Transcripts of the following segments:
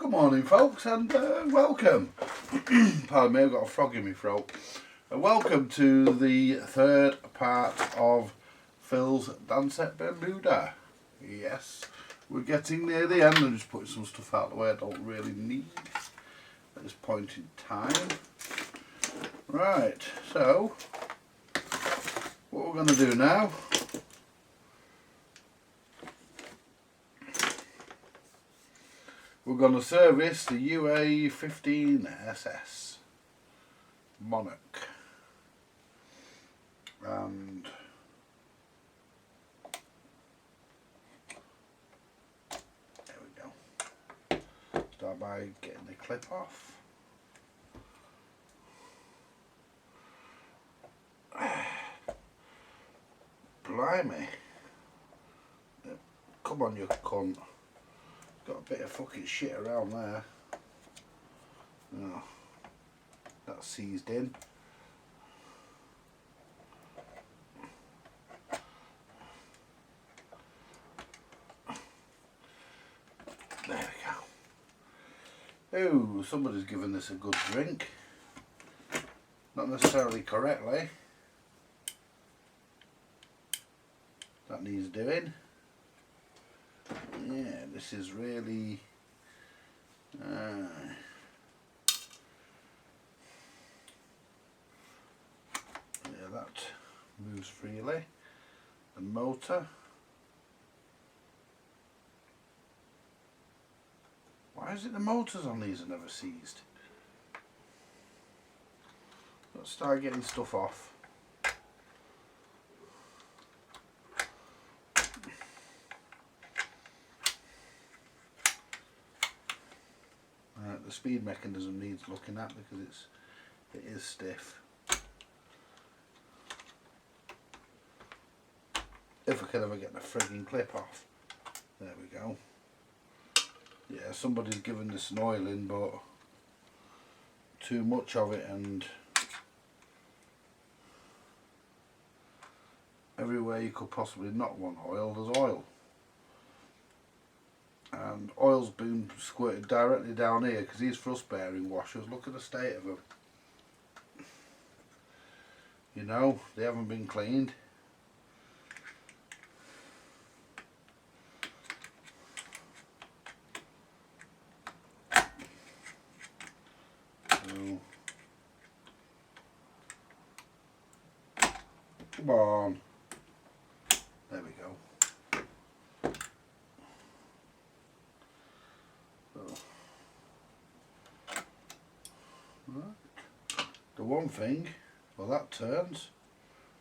Good morning folks and welcome. Pardon me, I've got a frog in my throat. Welcome to the third part of Phil's DANSETTE Bermuda. Yes, we're getting near the end. I'm just putting some stuff out of the way I don't really need at this point in time. Right, so what we're going to do now, we're going to service the UA15SS Monarch, and there we go. Start by getting the clip off. Blimey, come on you cunt. Got a bit of fucking shit around there. Oh, that's seized in. There we go. Oh, somebody's given this a good drink. Not necessarily correctly. That needs doing. Yeah, this is really yeah, that moves freely. The motor, why is it the motors on these are never seized? Let's start getting stuff off. The speed mechanism needs looking at because it is stiff. If I can ever get the frigging clip off. There we go. Yeah, somebody's given this an oiling, but too much of it, and everywhere you could possibly not want oil, there's oil. And oil's been squirted directly down here because these thrust bearing washers, look at the state of them. You know, they haven't been cleaned. So, come on. There we go. The one thing, well, that turns.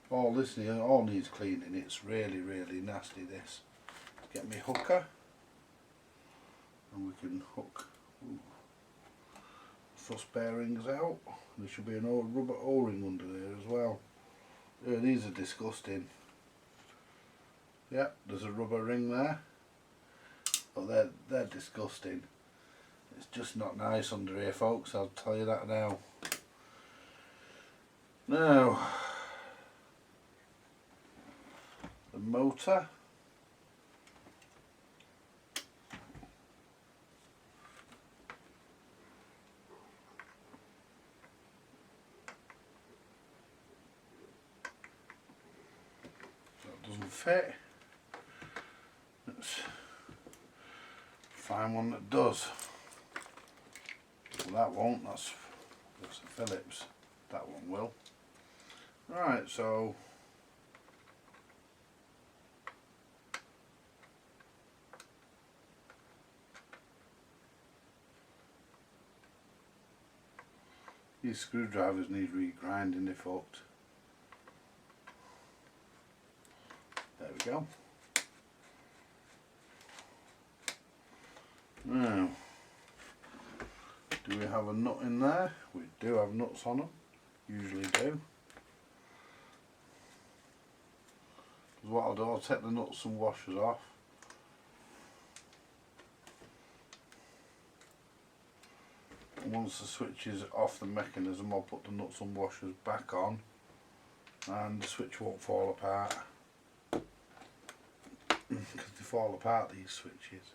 All this all needs cleaning. It's really nasty, this. Get me hooker, and we can hook thrust bearings out. There should be an old rubber O-ring under there as well. Yeah, these are disgusting. Yeah, there's a rubber ring there, but they're disgusting. It's just not nice under here, folks, I'll tell you that now. Now, the motor. That doesn't fit. Let's find one that does. Well, that won't, that's a Phillips. That one will. Right, so these screwdrivers need re-grinding, they're fucked. There we go. Now, do we have a nut in there? We do have nuts on them, usually do. What I'll do, I'll take the nuts and washers off. And once the switch is off the mechanism, I'll put the nuts and washers back on, and the switch won't fall apart. Because they fall apart, these switches.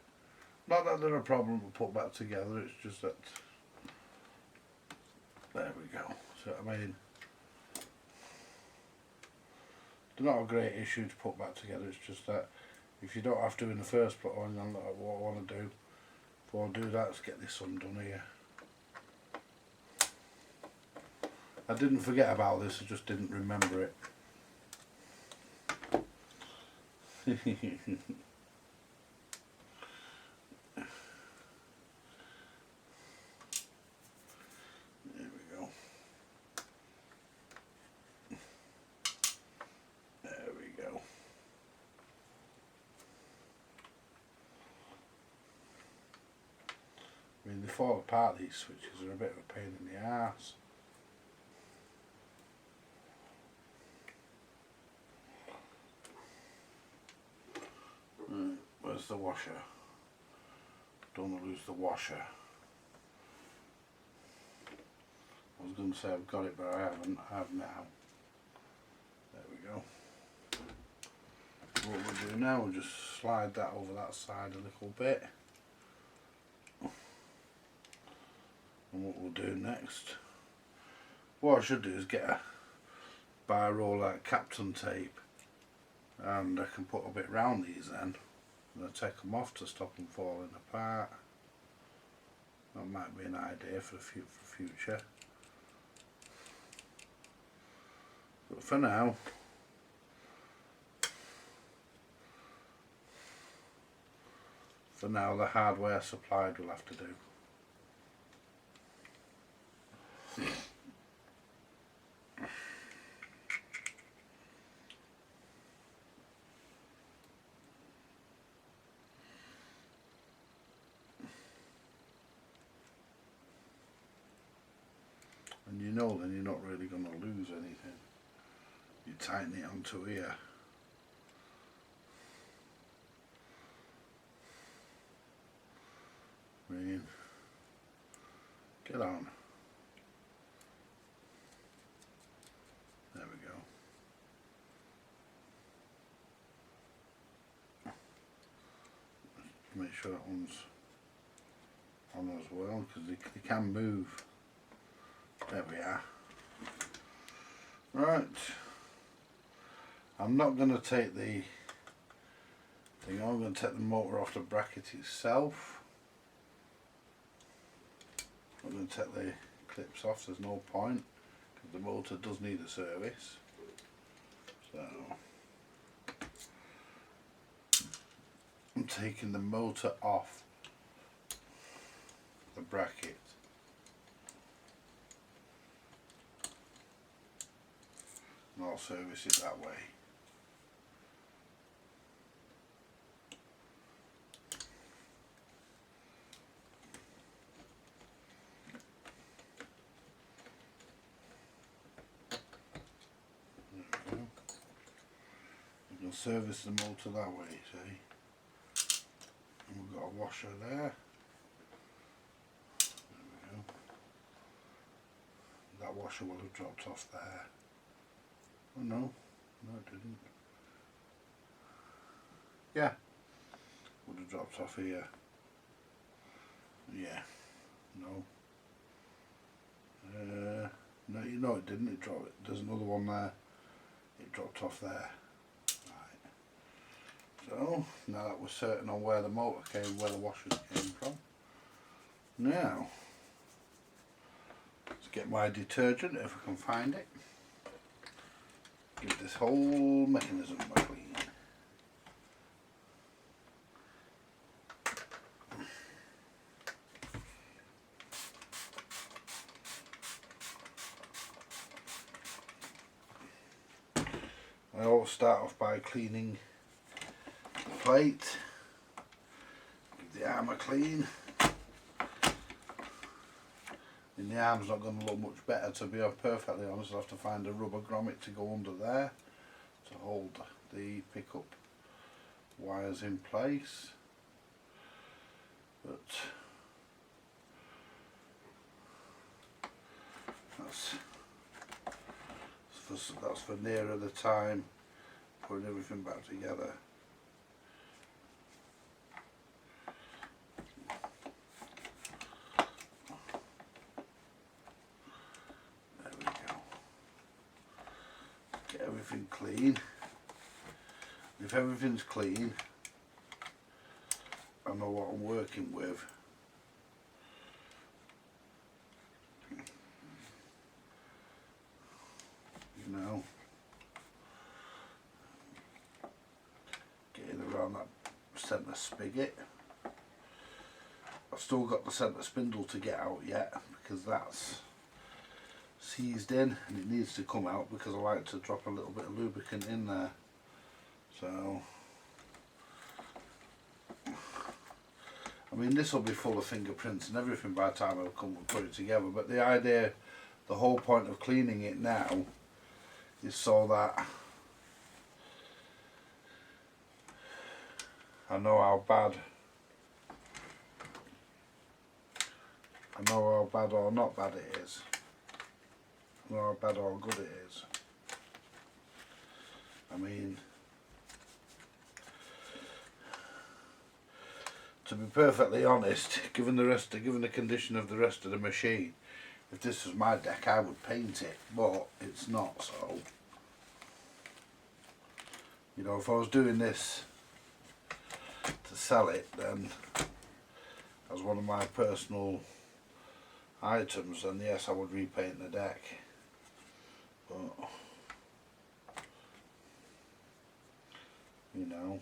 Not that they're a problem to put back together, it's just that, there we go. So I mean, they're not a great issue to put back together, it's just that if you don't have to in the first place, what I want to do, before I do that, is get this undone here. I didn't forget about this, I just didn't remember it. There we go. There we go. I mean, they fall apart, these switches are a bit of a pain in the arse. Right, where's the washer? Don't want to lose the washer. I was going to say I've got it, but I haven't. I have now. There we go. What we'll do now, we'll just slide that over that side a little bit. And what we'll do next, what I should do is get a buy a roll like Captain tape, and I can put a bit round these then, and I take them off to stop them falling apart. That might be an idea for future. But for now, the hardware supplied will have to do. And you know then you're not really going to lose anything. You tighten it onto here. I mean, get on. There we go. Make sure that one's on as well, because they can move. There we are. Right. I'm not going to take the thing, I'm going to take the motor off the bracket itself. I'm going to take the clips off, there's no point, because the motor does need a service. So I'm taking the motor off the bracket. And I'll service it that way. There we go. You can service the motor that way, see? And we've got a washer there. There we go. That washer will have dropped off there. Oh no, no it didn't. Yeah, would have dropped off here. Yeah, no. No, you know it didn't. It dropped. There's another one there. It dropped off there. Right. So now that we're certain on where the motor came, where the washers came from. Now, let's get my detergent if I can find it. Give this whole mechanism a clean. I always start off by cleaning the plate. Give the arm a clean. And the arm's not going to look much better, to be perfectly honest. I'll have to find a rubber grommet to go under there to hold the pickup wires in place. But that's for nearer the time, putting everything back together. everything clean. If everything's clean, I know what I'm working with. You know, getting around that centre spigot. I've still got the centre spindle to get out yet because that's seized in and it needs to come out because I like to drop a little bit of lubricant in there. So, I mean, this will be full of fingerprints and everything by the time I come and put it together, but the idea, the whole point of cleaning it now is so that I know how bad or not bad it is. I know how bad or good it is. I mean, to be perfectly honest, given the condition of the rest of the machine, if this was my deck I would paint it, but it's not, so you know, if I was doing this to sell it, then as one of my personal items, then yes, I would repaint the deck, but you know,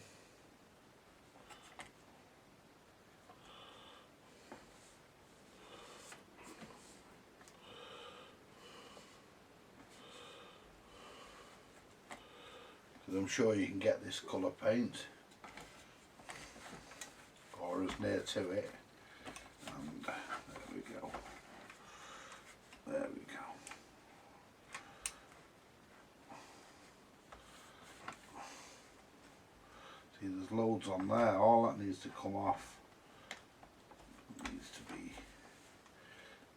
I'm sure you can get this colour paint or as near to it, and there we go, there we go. See, there's loads on there. All that needs to come off needs to be,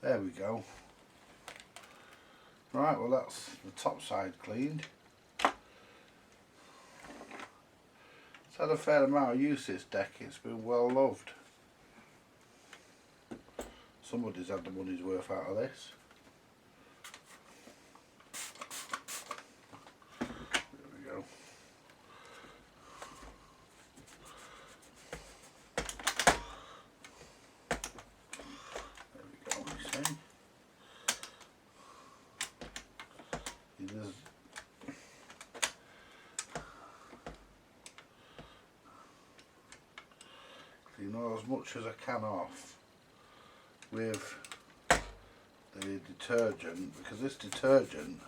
there we go. Right, well that's the top side cleaned. It's had a fair amount of use, this deck. It's been well loved. Somebody's had the money's worth out of this. There we go. There we go, you see. There's you know, as much as I can off with the detergent, because this detergent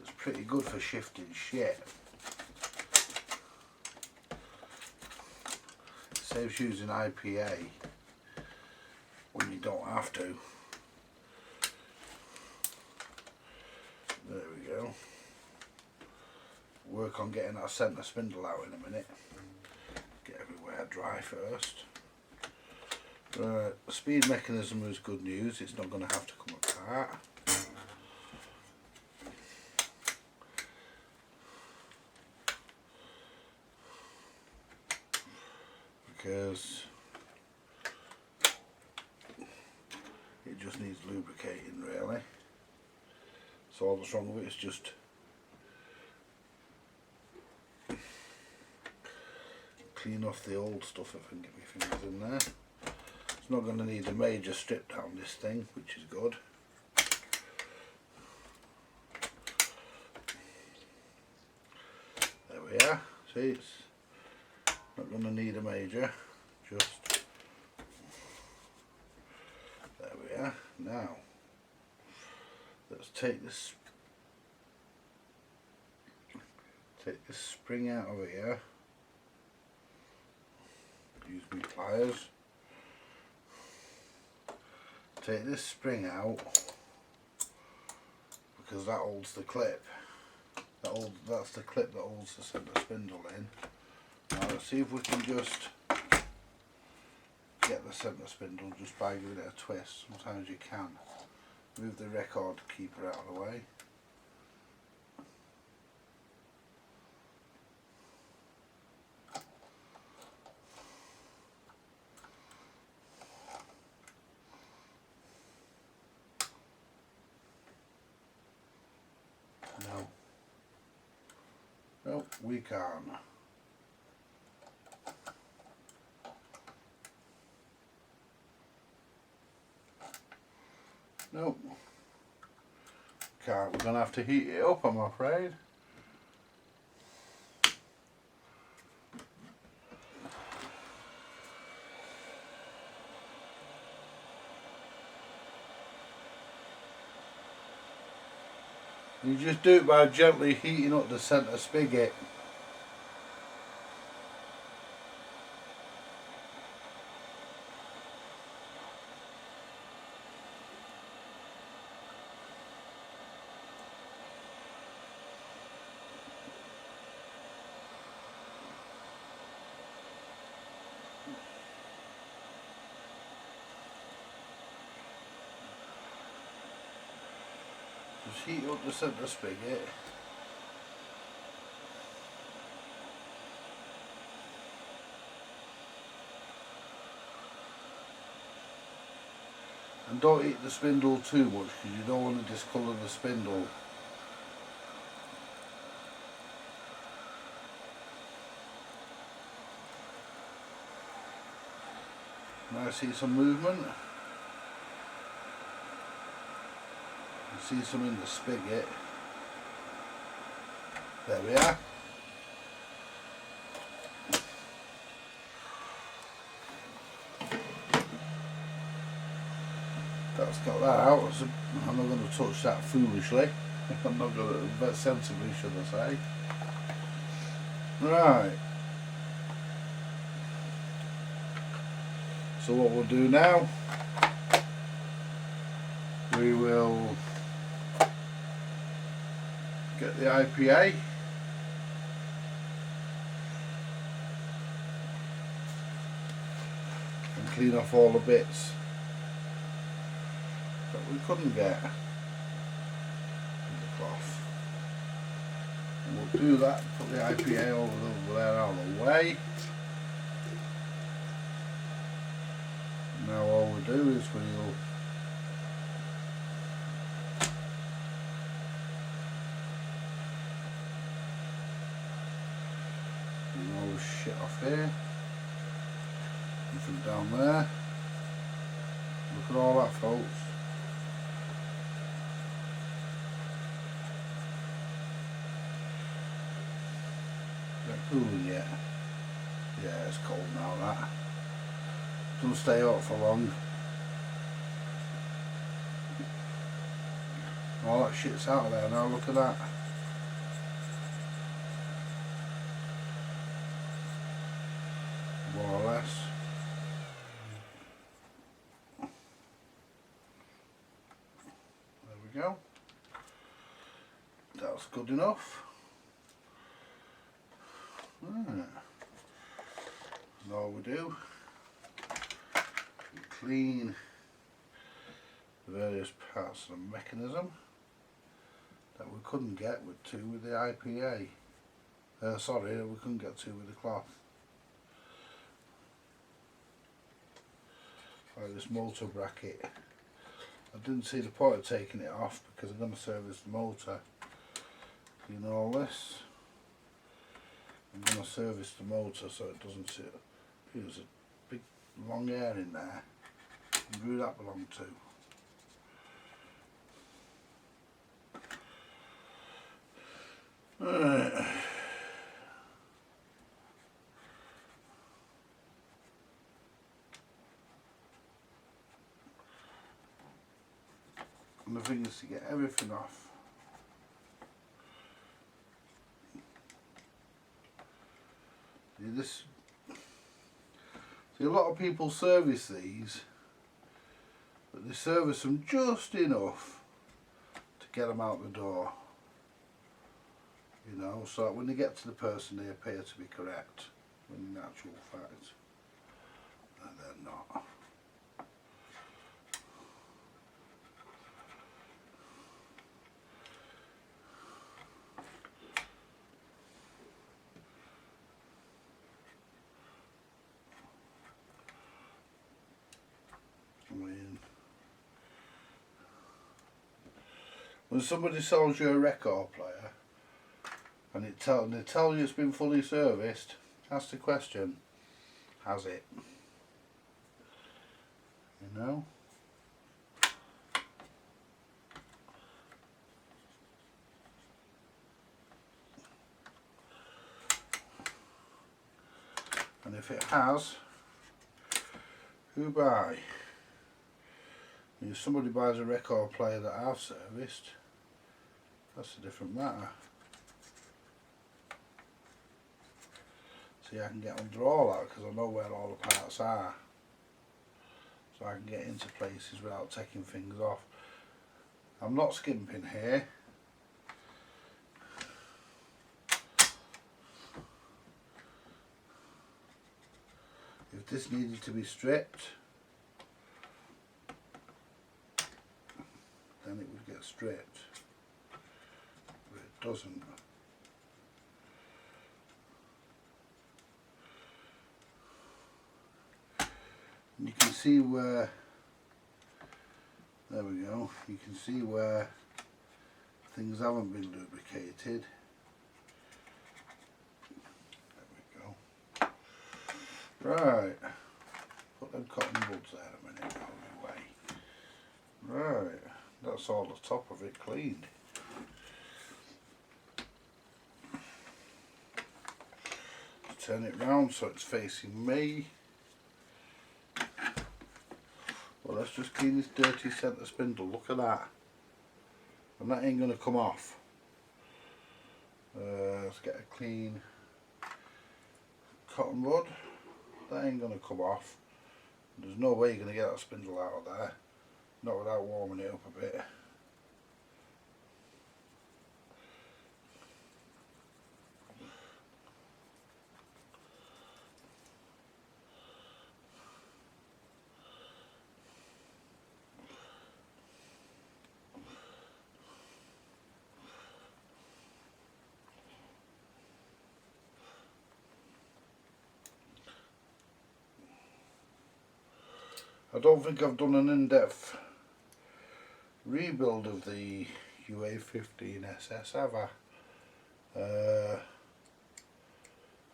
is pretty good for shifting shit. It saves using IPA when you don't have to. There we go. Work on getting that centre spindle out in a minute. Get everywhere dry first. The speed mechanism is good news, it's not going to have to come apart. Because it just needs lubricating really. So all that's wrong with it is just clean off the old stuff if I can get my fingers in there. It's not going to need a major strip down this thing, which is good. There we are. See, it's not going to need a major, just there we are. Now let's take this spring out of here. Use my pliers. Take this spring out because that holds the clip. That's the clip that holds the centre spindle in. Now let's see if we can just get the centre spindle just by giving it a twist. Sometimes you can. Move the record keeper out of the way. we can. Nope. Can't. We're going to have to heat it up, I'm afraid. You just do it by gently heating up the centre spigot. Just heat up the centre spigot. And don't heat the spindle too much because you don't want to discolour the spindle. Now see some movement. You see some in the spigot. There we are. That's got that out. I'm not going to touch that foolishly. I'm not going to, but sensibly should I say. Right. So what we'll do now, we will get the IPA. And clean off all the bits that we couldn't get in the cloth. And we'll do that, put the IPA over there out of the way. Now all we do is we'll clean all this shit off here. Nothing down there. Look at all that, folks. Is that cooling yet? Yeah, it's cold now, that. Doesn't stay hot for long. All that shit's out of there now, look at that. More or less. There we go. That's good enough. Right. And all we do, we clean the various parts of the mechanism that we couldn't get with the IPA. Sorry, we couldn't get to with the cloth. Like this motor bracket. I didn't see the point of taking it off because I'm going to service the motor. Clean all this. I'm going to service the motor so it doesn't sit. There's a big long air in there. And who that belong to? Right. And the thing is to get everything off. See, a lot of people service these, but they service them just enough to get them out the door. You know, so that when they get to the person they appear to be correct, when in actual fact they're not. When somebody sells you a record player, and they tell you it's been fully serviced. Ask the question, has it? You know? And if it has, who buy? If somebody buys a record player that I've serviced, that's a different matter. See, I can get under all that because I know where all the parts are. So I can get into places without taking things off. I'm not skimping here. If this needed to be stripped, then it would get stripped, but it doesn't. And you can see where, there we go, you can see where things haven't been lubricated. Right, put them cotton buds there a minute out of the way. Right, that's all the top of it cleaned. Turn it round so it's facing me. Well, let's just clean this dirty centre spindle, look at that. And that ain't going to come off. Let's get a clean cotton bud. That ain't going to come off. There's no way you're going to get that spindle out of there, not without warming it up a bit. I don't think I've done an in-depth rebuild of the UA15SS, have I?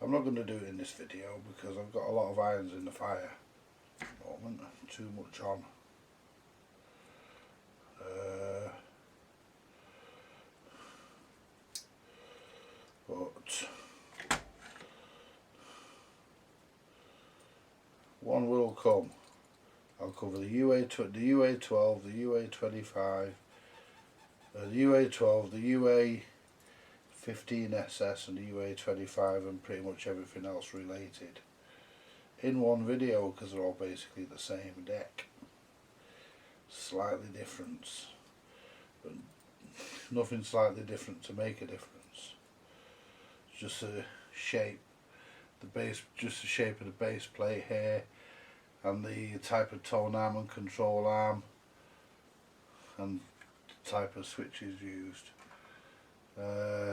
I'm not going to do it in this video because I've got a lot of irons in the fire at the moment, too much on. But one will come. I'll cover the UA12, the UA25, the UA12, the UA15SS and the UA25 and pretty much everything else related in one video because they're all basically the same deck. Slightly different, but nothing slightly different to make a difference. It's just a shape, the base, just the shape of the base plate here, and the type of tone arm and control arm, and the type of switches used. Right.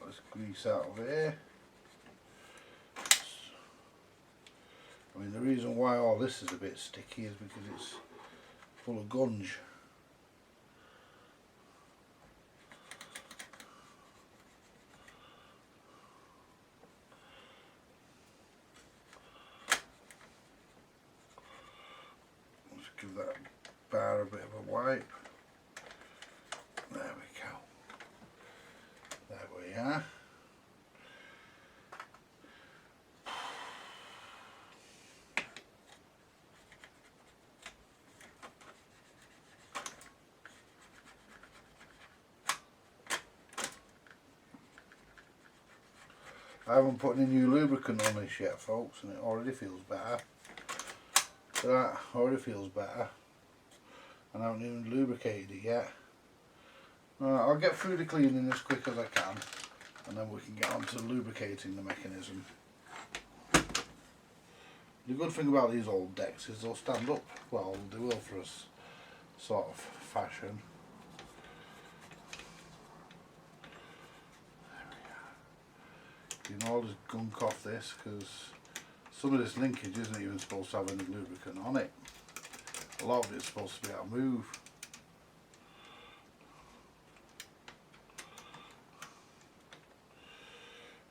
Let's grease out of here. I mean, the reason why all this is a bit sticky is because it's full of gunge. Let's give that bar a bit of a wipe. There we go. There we are. I haven't put any new lubricant on this yet, folks, and it already feels better. That already feels better, and I haven't even lubricated it yet. I'll get through the cleaning as quick as I can, and then we can get on to lubricating the mechanism. The good thing about these old decks is they'll stand up. Well, they will for us sort of fashion. You can all just gunk off this because Some of this linkage isn't even supposed to have any lubricant on it. A lot of it's supposed to be able to move.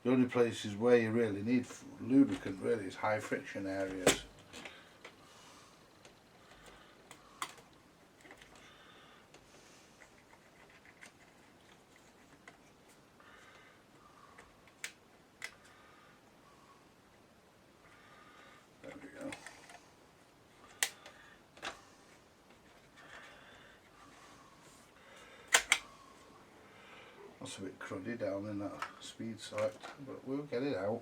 The only places where you really need lubricant really is high friction areas. There we go. That's a bit cruddy down in that speed select, but we'll get it out.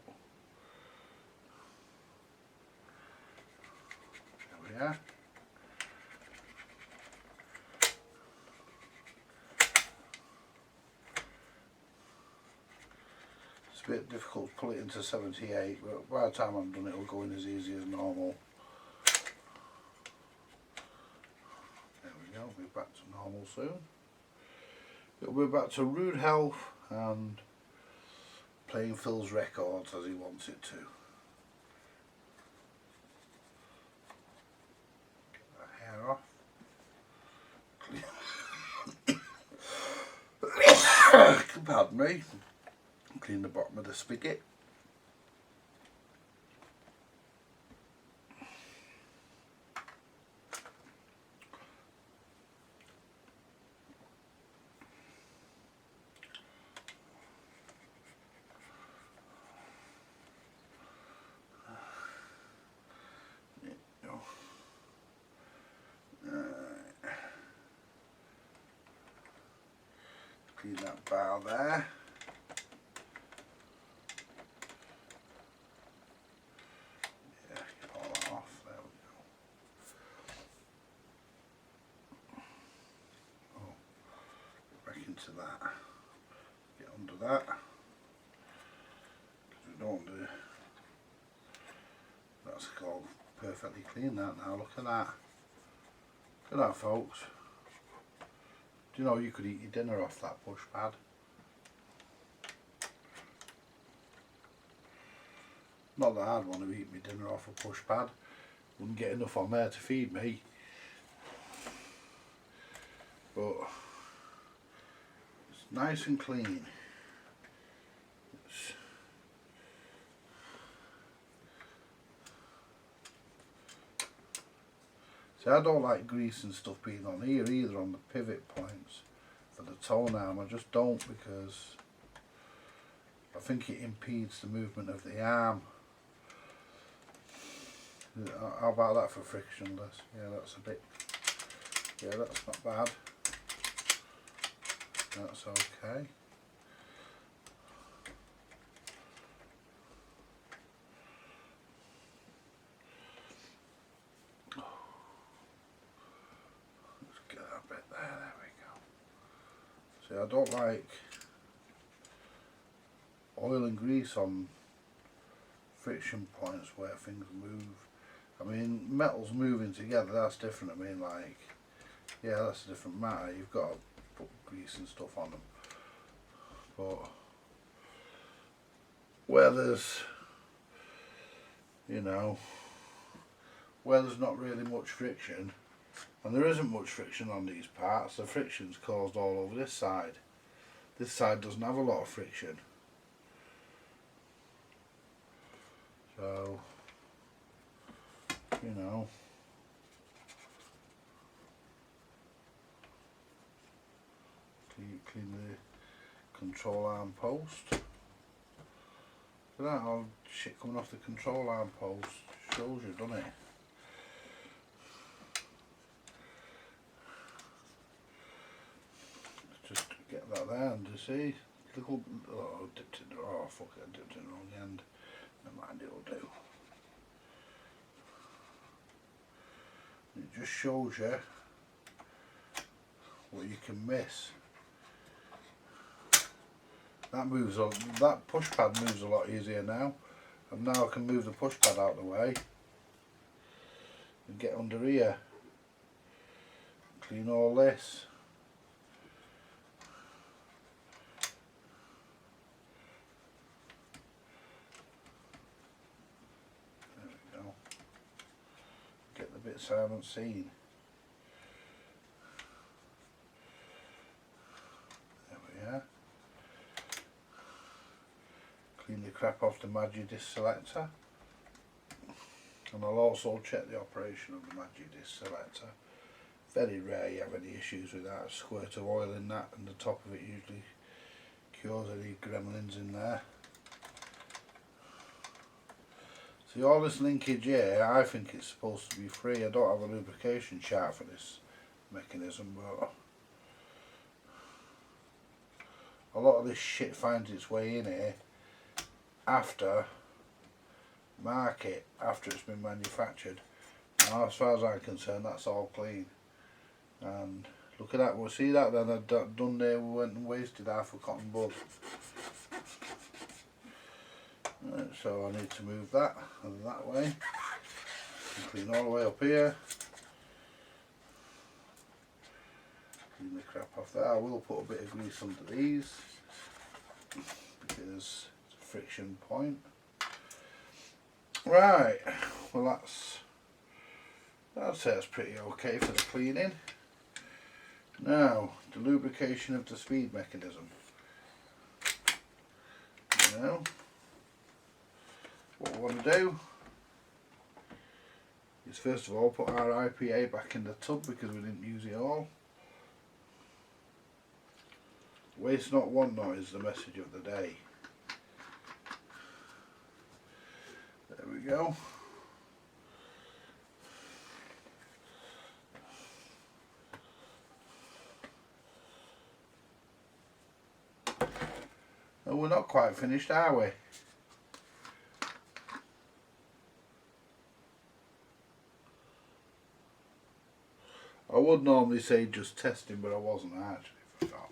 There we are. It's a bit difficult to pull it into 78, but by the time I'm done it'll go in as easy as normal. There we go, we'll be back to normal soon. It'll be back to rude health and playing Phil's records as he wants it to. Get that hair off. Pardon me. Clean the bottom of the spigot. Clean that bar there. Yeah, get all that off. There we go. Oh, get back into that. Get under that. Because we don't want to. That's called perfectly clean that now. Look at that. Look at that, folks. Do you know you could eat your dinner off that push pad? Not that I'd want to eat my dinner off a push pad. Wouldn't get enough on there to feed me. But it's nice and clean. See, I don't like grease and stuff being on here either, on the pivot points for the tone arm. I just don't, because I think it impedes the movement of the arm. How about that for frictionless? Yeah, that's a bit, yeah, that's not bad. That's okay. Let's get that bit there, there we go. See, I don't like oil and grease on friction points where things move. I mean, metals moving together, that's different. I mean, like, yeah, that's a different matter. You've got to put grease and stuff on them. But where there's, you know, where there's not really much friction, and there isn't much friction on these parts, the friction's caused all over this side. This side doesn't have a lot of friction. So, you know, clean the control arm post. Look at that, all shit coming off the control arm post. Shows you, doesn't it? Just get that there and you see, little, oh, dipped in, oh fuck it, I dipped in the wrong end. Never mind, it'll do. It just shows you what you can miss. That moves on. That push pad moves a lot easier now, and now I can move the push pad out of the way and get under here. Clean all this. There bits I haven't seen. There we are. Clean the crap off the Disc selector. And I'll also check the operation of the Disc selector. Very rare you have any issues with that. A squirt of oil in that and the top of it usually cures any gremlins in there. See, all this linkage here, I think it's supposed to be free. I don't have a lubrication chart for this mechanism, but a lot of this shit finds its way in here after market, after it's been manufactured. Now, as far as I'm concerned, that's all clean. And look at that, we'll see that then I'd done there, we went and wasted half a cotton bud. Right, so I need to move that and that way. Clean all the way up here. Clean the crap off there. I will put a bit of grease under these because it's a friction point. Right, well I'd say that's pretty okay for the cleaning. Now, the lubrication of the speed mechanism. Now, what we want to do is first of all put our IPA back in the tub because we didn't use it all. Waste not, want not is the message of the day. There we go. And we're not quite finished, are we? I would normally say just testing, but I wasn't actually, I forgot.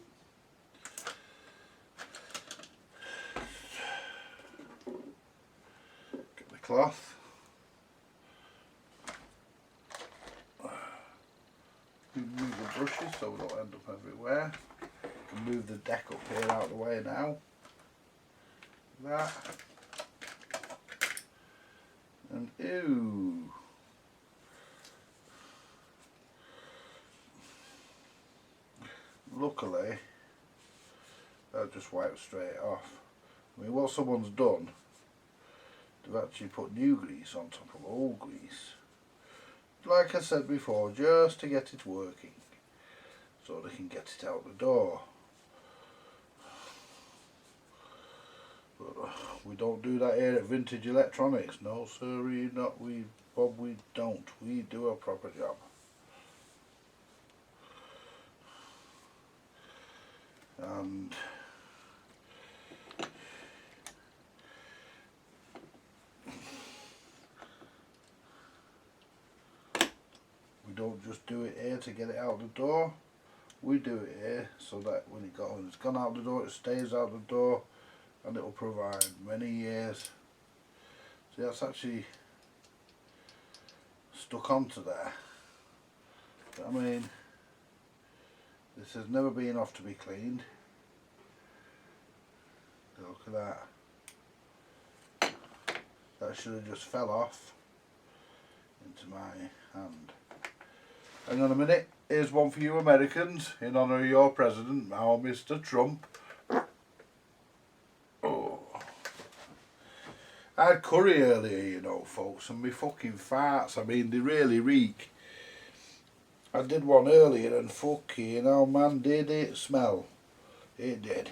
Get the cloth. Move the brushes so we don't end up everywhere. I can move the deck up here out of the way now. That. And ooh. Luckily, that just wiped straight off. I mean, what someone's done, they've actually put new grease on top of old grease. Like I said before, just to get it working, so they can get it out the door. But we don't do that here at Vintage Electronics. No, sir, not we, Bob. We don't. We do a proper job. And we don't just do it here to get it out the door. We do it here so that when it's gone out the door, it stays out the door, and it will provide many years. See, that's actually stuck onto there. But, I mean, this has never been off to be cleaned. Look at that. That should have just fell off into my hand. Hang on a minute. Here's one for you Americans in honour of your president, now Mr. Trump. Oh. I had curry earlier, you know, folks, and me fucking farts, I mean, they really reek. I did one earlier and fucking hell, man, did it smell. It did.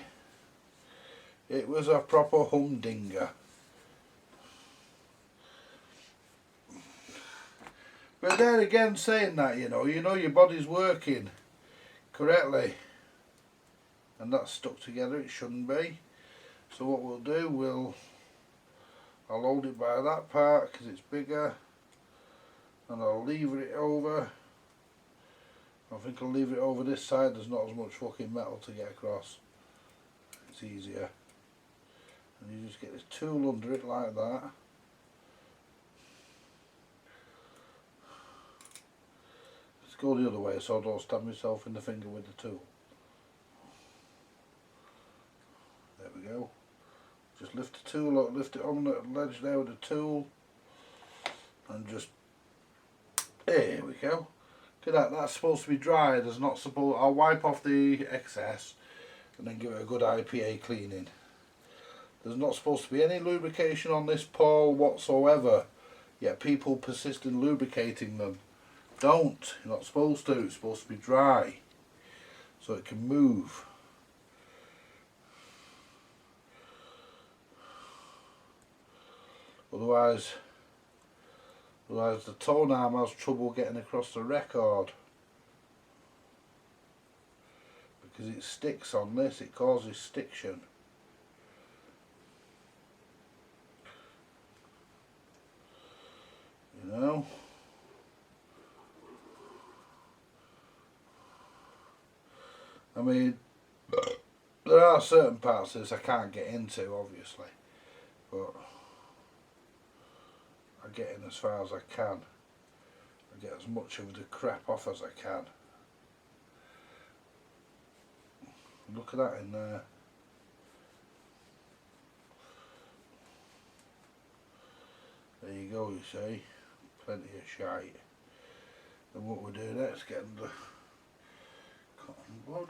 It was a proper humdinger. But there again, saying that, you know your body's working correctly. And that's stuck together, it shouldn't be. So what we'll do, I'll hold it by that part because it's bigger. And I'll lever it over. I think I'll leave it over this side, there's not as much fucking metal to get across. It's easier. And you just get this tool under it like that. Let's go the other way so I don't stab myself in the finger with the tool. There we go. Just lift the tool up, lift it on the ledge there with the tool, and just There we go. Look at that, that's supposed to be dry. There's not supposed. I'll wipe off the excess and then give it a good IPA cleaning. There's not supposed to be any lubrication on this pawl whatsoever, yet people persist in lubricating them. Don't. You're not supposed to. It's supposed to be dry so it can move. Otherwise the tone arm has trouble getting across the record because it sticks on this, it causes stiction. You know? I mean, there are certain parts of this I can't get into, obviously, but I get in as far as I can. I get as much of the crap off as I can. Look at that in there. There you go, you see. Plenty of shite. And what we're doing next, getting the cotton bud.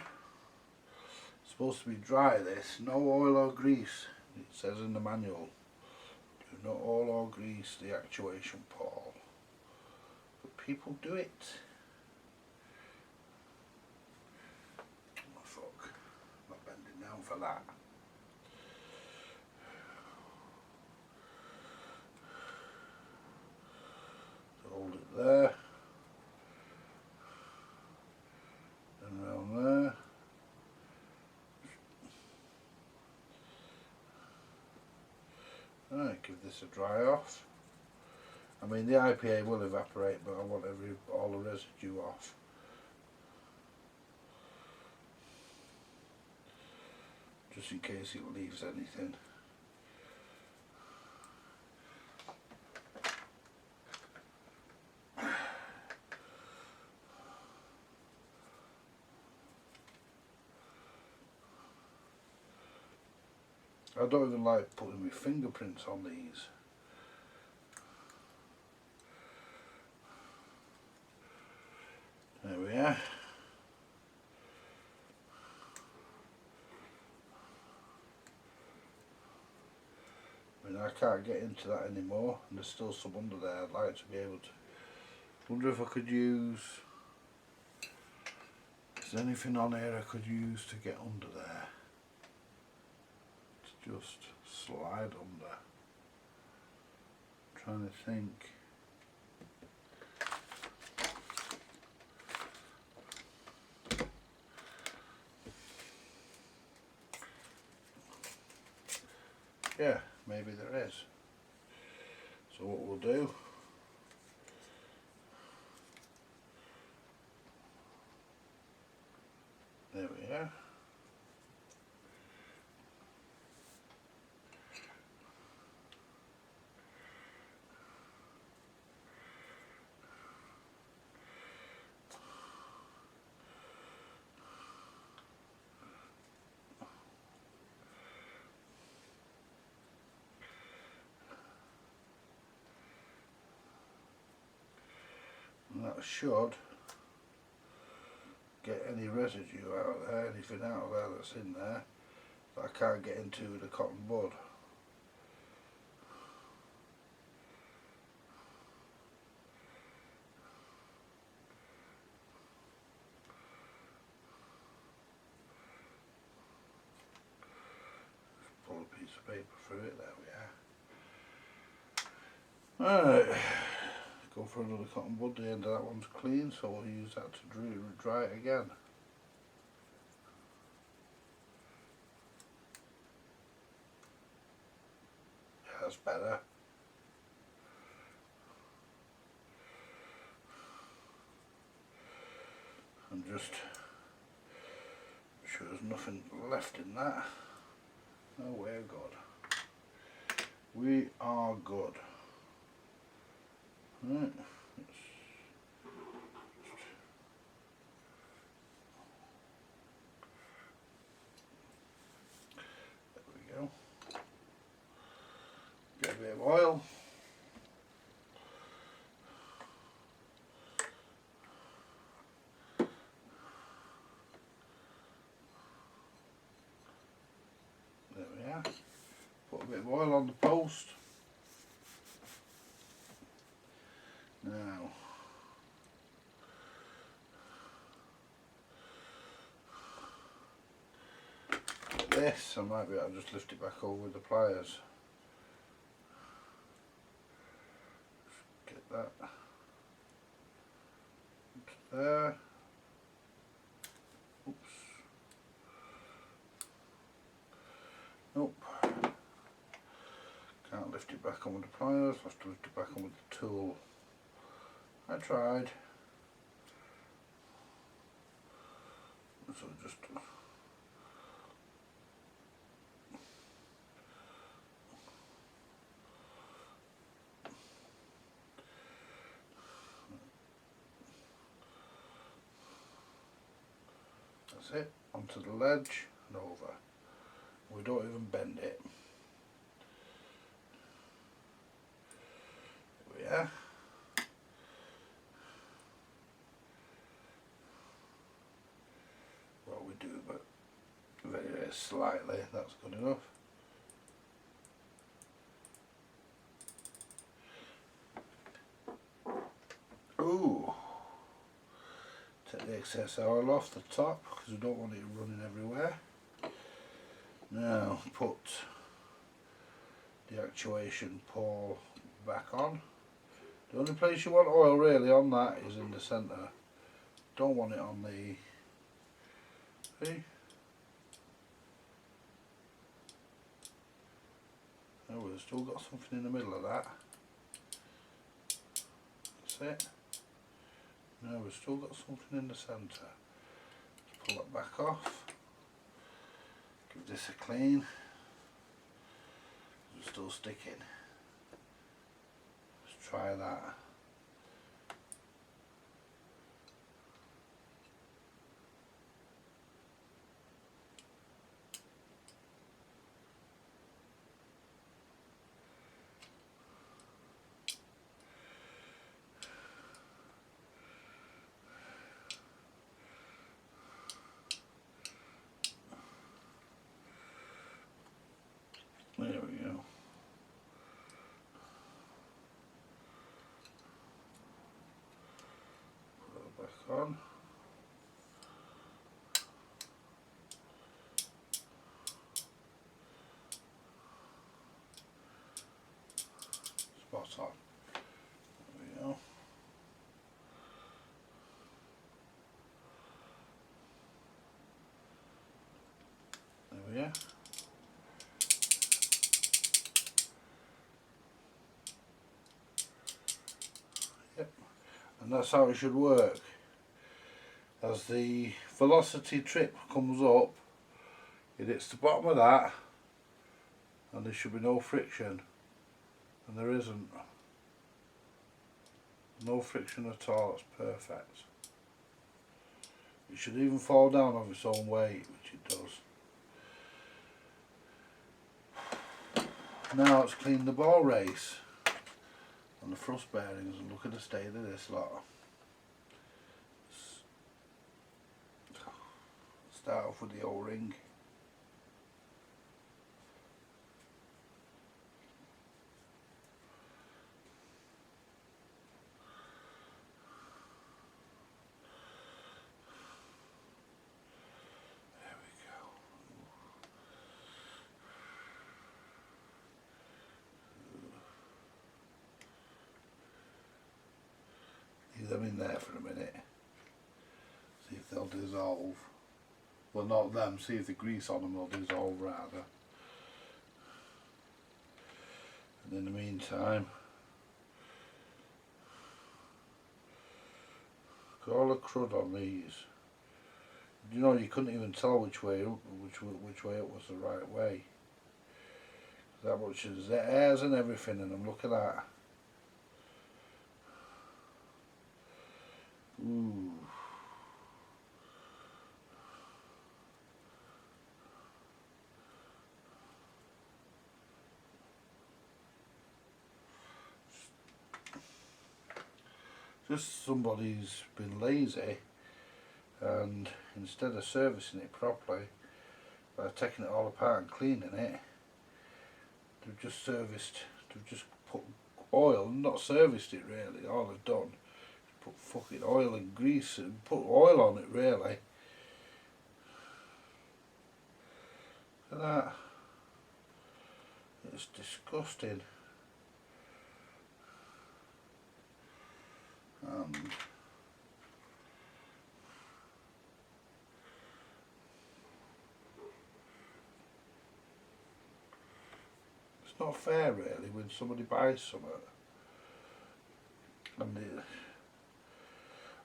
It's supposed to be dry, this. No oil or grease. It says in the manual. Do not oil or grease the actuation pawl. But people do it. Oh fuck. I'm not bending down for that. Hold it there. And around there. Alright, give this a dry off. I mean, the IPA will evaporate, but I want all the residue off. Just in case it leaves anything. I don't even like putting my fingerprints on these. There we are. I mean, I can't get into that anymore, and there's still some under there. I'd like to be able to. Wonder if I could use. Is there anything on here I could use to get under there? Just slide under. I'm trying to think. Yeah, maybe there is. So what we'll do, there we are. And that should get any residue out of there, anything out of there that's in there that I can't get into with the cotton bud. Just pull a piece of paper through it, there we are. Alright. Go for another cotton bud, the end of that one's clean, so we'll use that to dry it again. Yeah, that's better. I'm just sure there's nothing left in that. Oh, we're good. We are good. Right. There we go. Get a bit of oil. bit of oil on the post. Now, this, I might be able to just lift it back over with the pliers. Get that there. Oops. Nope. Can't lift it back on with the pliers, I'll have to lift it back on with the tool. I tried. So just that's it, onto the ledge and over. We don't even bend it. There we are. Well, we do, but very, very slightly, that's good enough. Ooh. Take the excess oil off the top because we don't want it running everywhere. Now put the actuation pole back on. The only place you want oil really on that is in the centre. Don't want it on the... See? Oh, we've still got something in the middle of that. That's it. No, we've still got something in the centre. Let's pull that back off. Give this a clean. It's still sticking. Let's try that. There we go. Put it back on. Spot on. There we go. There we are. And that's how it should work. As the velocity trip comes up, it hits the bottom of that and there should be no friction, and there isn't. No friction at all, it's perfect. It should even fall down of its own weight, which it does. Now let's clean the ball race and the thrust bearings and look at the state of this lot. Start off with the O-ring. There we go. Leave them in there for a minute. See if they'll dissolve. Well, not them, see if the grease on them will dissolve rather. And in the meantime, got all the crud on these. You know, you couldn't even tell which way it was the right way. That much is the airs and everything in them. Look at that. Ooh. Just somebody's been lazy and instead of servicing it properly by taking it all apart and cleaning it, they've just serviced, they've just put oil and not serviced it really. All they've done is put fucking oil and grease and put oil on it really. Look at that. It's disgusting. It's not fair really when somebody buys something and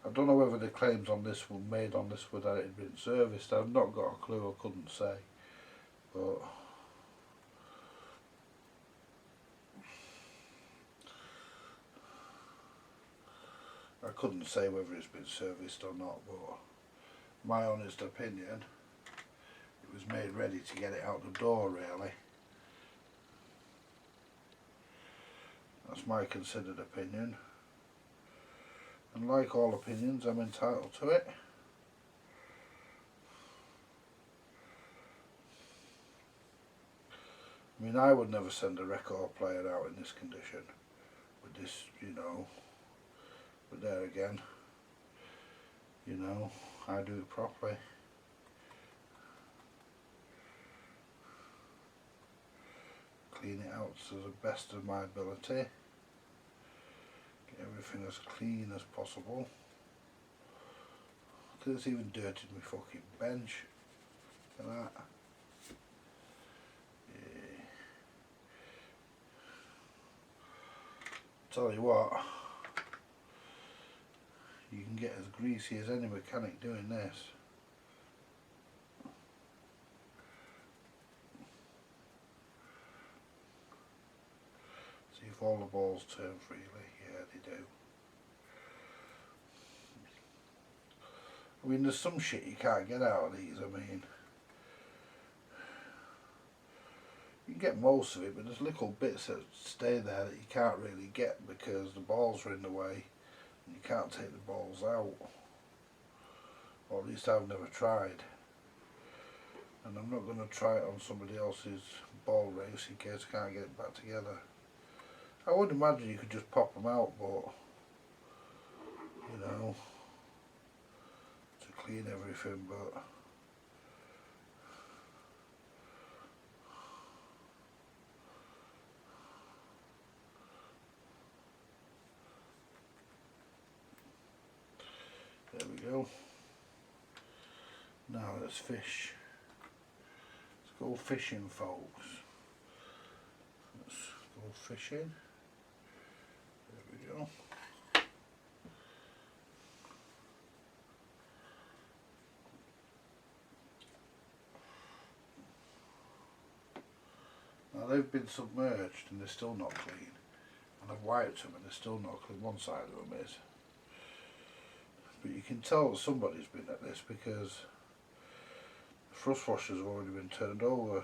I don't know whether the claims on this were made on this were that it had been serviced. I've not got a clue, I couldn't say, but I couldn't say whether it's been serviced or not, but my honest opinion, it was made ready to get it out the door really. That's my considered opinion, and like all opinions I'm entitled to it. I mean, I would never send a record player out in this condition with this, you know, but there again, you know, I do it properly. Clean it out to the best of my ability. Get everything as clean as possible. Because it's even dirtied my fucking bench. Look at that. Yeah. Tell you what, you can get as greasy as any mechanic doing this. See if all the balls turn freely. Yeah, they do. I mean, there's some shit you can't get out of these. I mean, you can get most of it, but there's little bits that stay there that you can't really get because the balls are in the way and you can't take the balls out. Or at least I've never tried. And I'm not going to try it on somebody else's ball race in case I can't get it back together. I would imagine you could just pop them out, but you know, to clean everything, but there we go. Now let's fish. Let's go fishing, folks. Let's go fishing. There we go. Now they've been submerged and they're still not clean. And I've wiped them and they're still not clean. One side of them is. But you can tell that somebody's been at this because the thrust washers have already been turned over.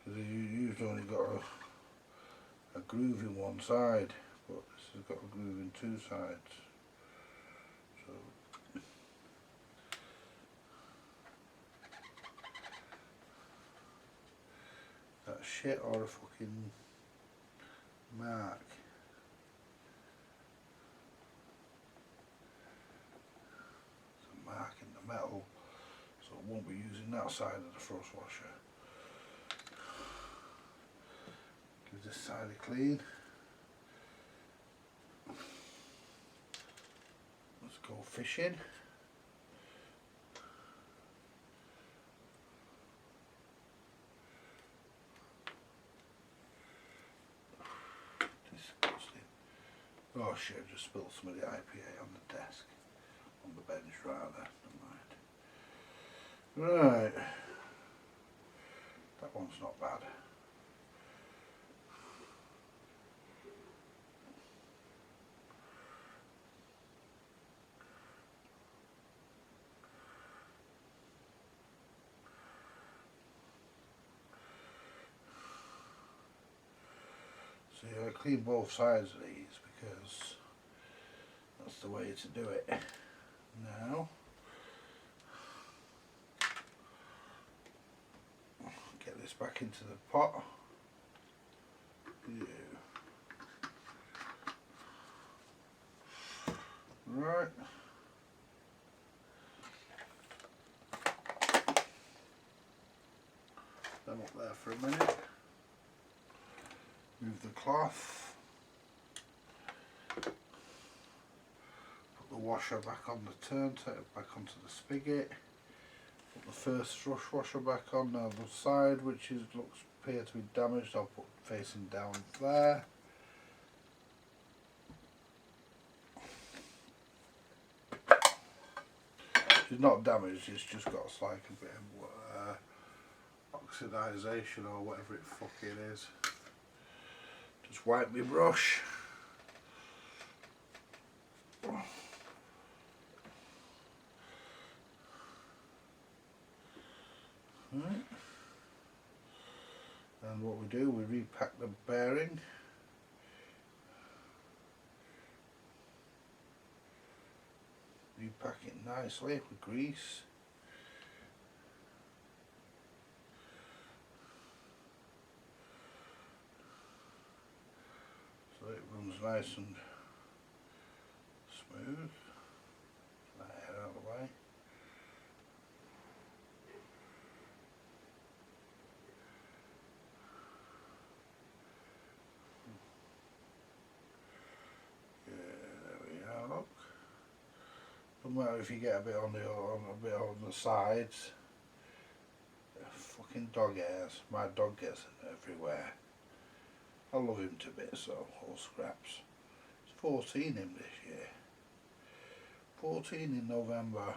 You've only got a groove in one side, but this has got a groove in two sides. So that shit or a fucking mark. There's a mark in the metal, so I won't be using that side of the thrust washer. Give this side a clean. Let's go fishing. Disgusting. Oh shit, I just spilled some of the IPA on the desk. On the bench rather. Never mind. Right. That one's not bad. So I clean both sides of these because that's the way to do it. Now, get this back into the pot. Right. Them up there for a minute. Move the cloth. Put the washer back on the turn, take it back onto the spigot. Put the first thrush washer back on now the side, which looks appear to be damaged. I'll put facing down there. It's not damaged, it's just got like a bit of oxidisation or whatever it fucking is. Just wipe my brush. Right. And what we do, we repack the bearing. Repack it nicely with grease. So it runs nice and smooth. That air out of the way. Yeah, there we are, look. Doesn't matter if you get a bit on the sides. Fucking dog hairs. My dog gets it everywhere. I love him to bits, so all scraps. It's 14 him this year. 14 in November.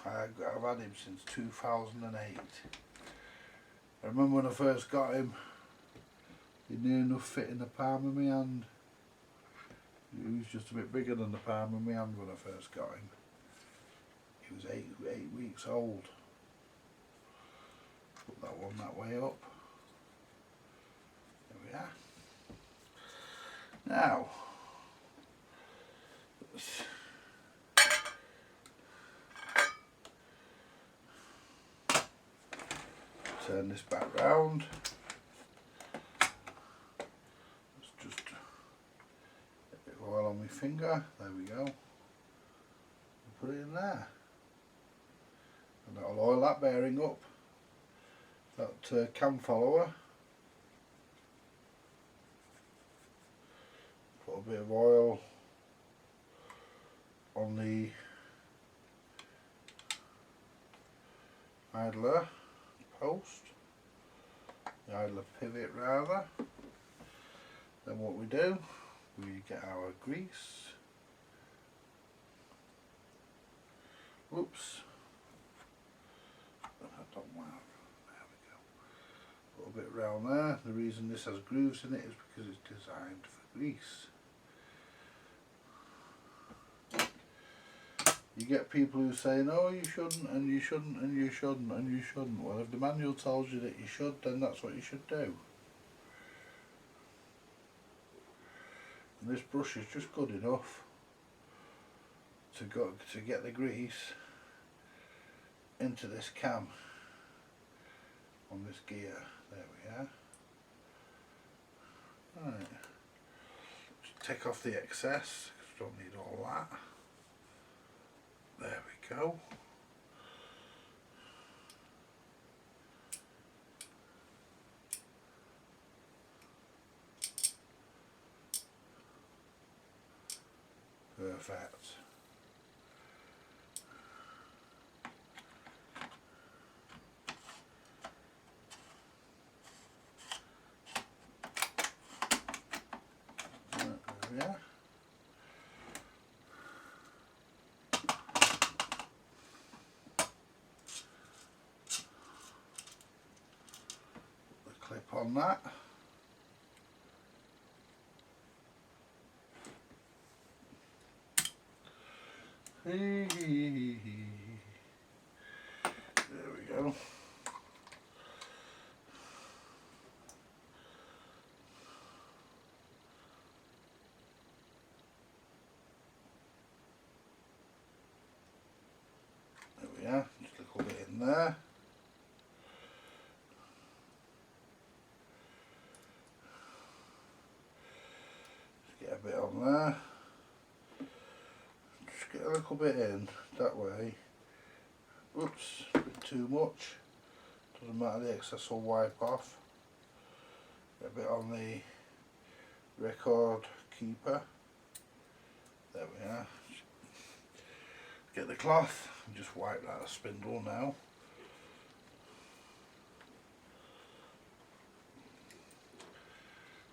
I've had him since 2008. I remember when I first got him, he near enough fit in the palm of my hand. He was just a bit bigger than the palm of my hand when I first got him. He was eight weeks old. Put that one that way up. There we are. Now, let's turn this back round. Let's just get a bit of oil on my finger. There we go. Put it in there. And that'll oil that bearing up. That cam follower. Put a bit of oil on the idler post, the idler pivot rather. Then what we do, we get our grease. Whoops. I don't want. There we go. A little bit round there. The reason this has grooves in it is because it's designed for grease. You get people who say, no, you shouldn't, and you shouldn't, and you shouldn't, and you shouldn't. Well, if the manual tells you that you should, then that's what you should do. And this brush is just good enough to get the grease into this cam on this gear. There we are. Right. Just take off the excess, because we don't need all that. There we go. Perfect. There we are. Clip on that. There we go. There we are, just a little bit in there. little bit in that way. Oops, a bit too much. Doesn't matter, the excess will wipe off. Get a bit on the record keeper. There we are. Get the cloth and just wipe that spindle now.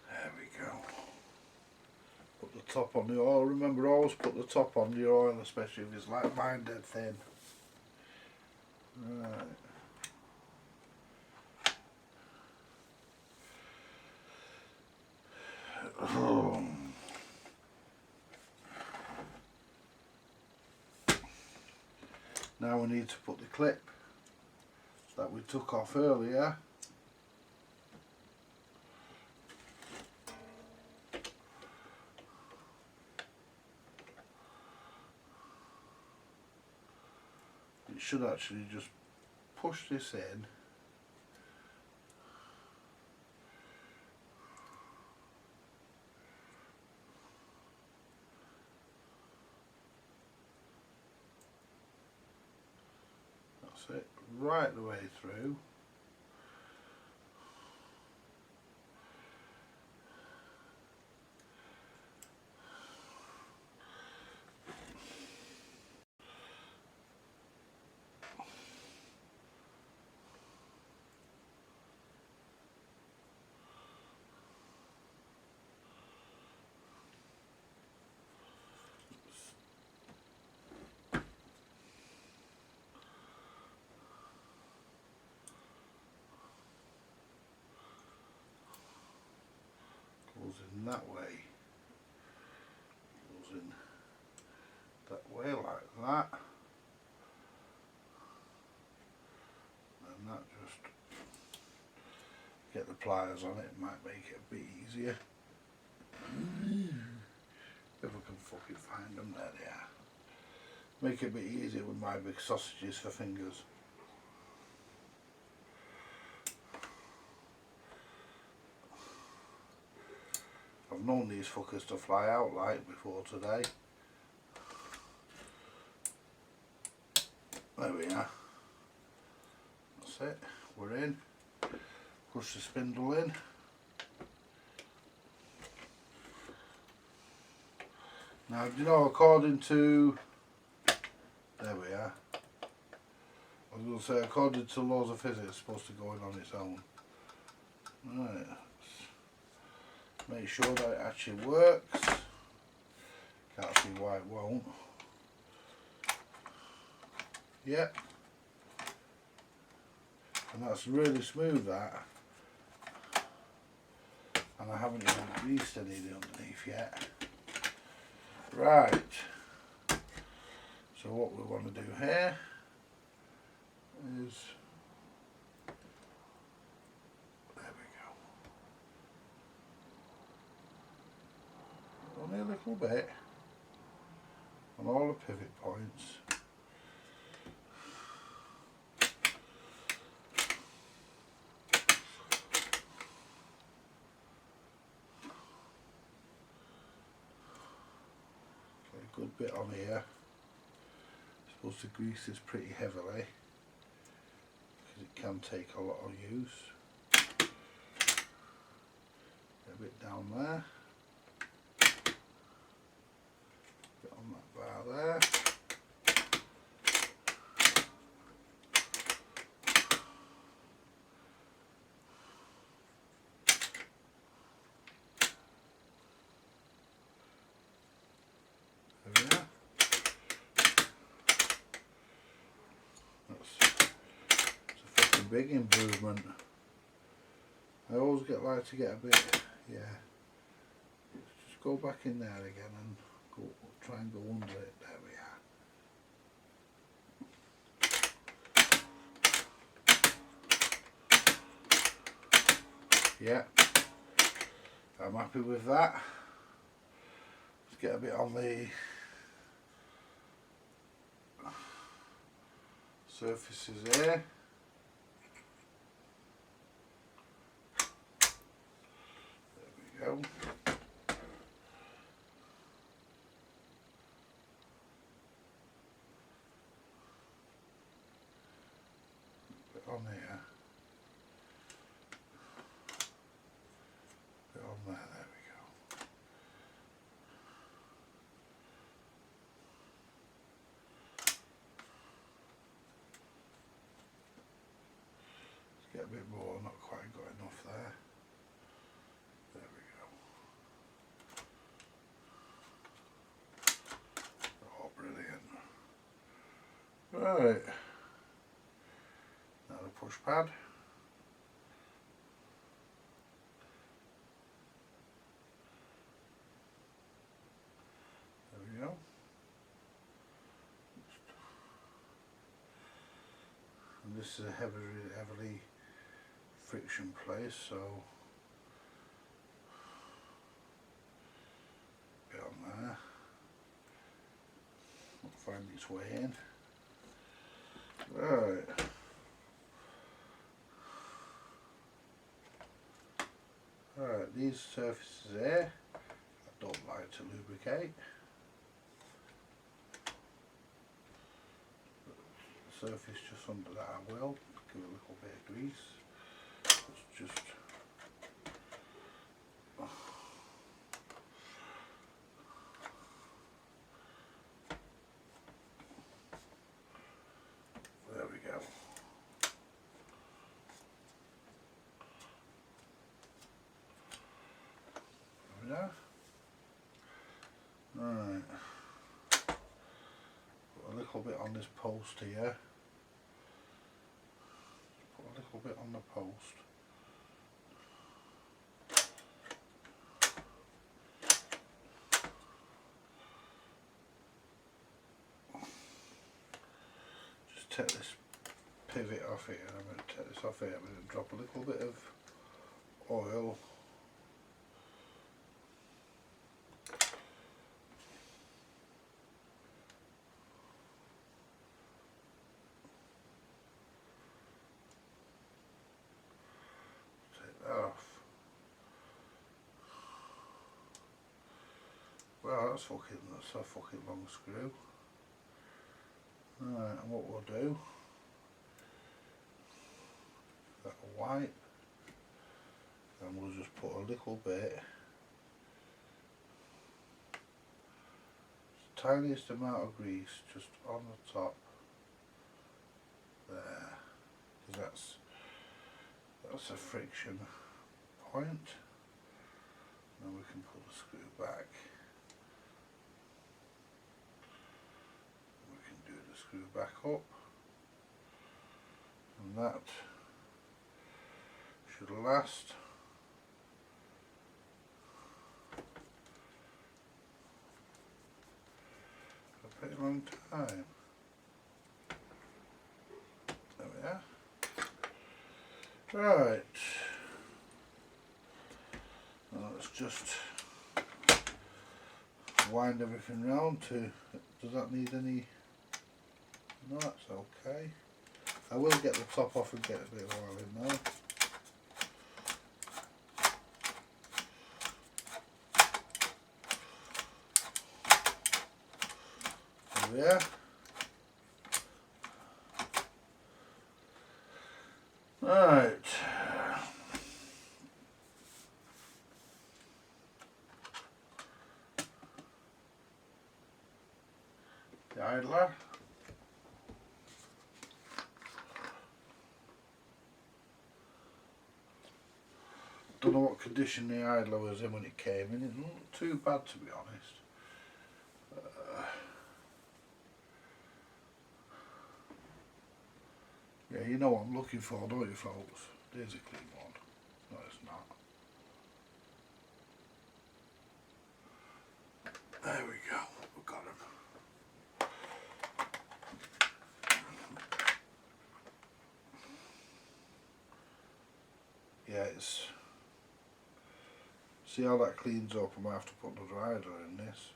There we go. Put the top on the oil. Remember, always put the top on the oil, especially if it's like mine, dead thin. Right. Now we need to put the clip that we took off earlier . It should actually just push this in . That's it, right the way through. Goes in that way, goes in that way like that, and that just, get the pliers on it, might make it a bit easier. If I can fucking find them, there they are. Make it a bit easier with my big sausages for fingers. I've known these fuckers to fly out like before today. There we are. That's it. We're in. Push the spindle in. Now, you know, according to, there we are. I was going to say, according to laws of physics, it's supposed to go in on its own. Right. Make sure that it actually works. Can't see why it won't. Yep. And that's really smooth, that. And I haven't even greased any of the underneath yet. Right. So what we want to do here is, only a little bit on all the pivot points. Okay, a good bit on here. Supposed to grease this pretty heavily because it can take a lot of use. A bit down there. On that bar there. There we are. It's a fucking big improvement. I always like to get a bit, yeah. Just go back in there again and go, try and go under it. There we are. Yeah, I'm happy with that. Let's get a bit on the surfaces here. There we go. on here. Bit on there, there we go. Let's get a bit more, not quite got enough there. There we go. Oh, brilliant. Right. Now the push pad. There we go. And this is a heavily friction place, so bit on there. It'll find its way in. Right. Alright, these surfaces here, I don't like to lubricate. The surface just under that I will, give it a little bit of grease. It's just there we go. Right, put a little bit on this post here, put a little bit on the post, just take this pivot off here. I'm going to take this off here, I'm going to drop a little bit of oil . Off. Well, that's a fucking long screw. Right, and what we'll do, that'll wipe, and we'll just put a little bit, tiniest amount of grease just on the top there, because that's a friction point. Now we can pull the screw back. We can do the screw back up, and that should last a pretty long time. There we are. Right, now let's just wind everything round to, does that need any, no, that's okay. I will get the top off and get a bit of oil in now. There we are. Right. The idler. Don't know what condition the idler was in when it came in. It wasn't too bad, to be honest. Yeah, you know what I'm looking for, don't you, folks? There's a clean one. No, it's not. There we go. We've got him. Yeah, it's... See how that cleans up? I might have to put another idler in this.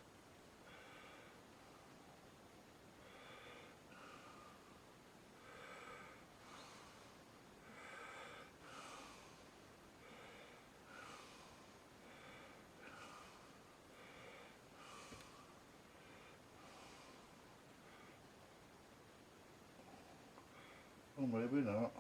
Or maybe not.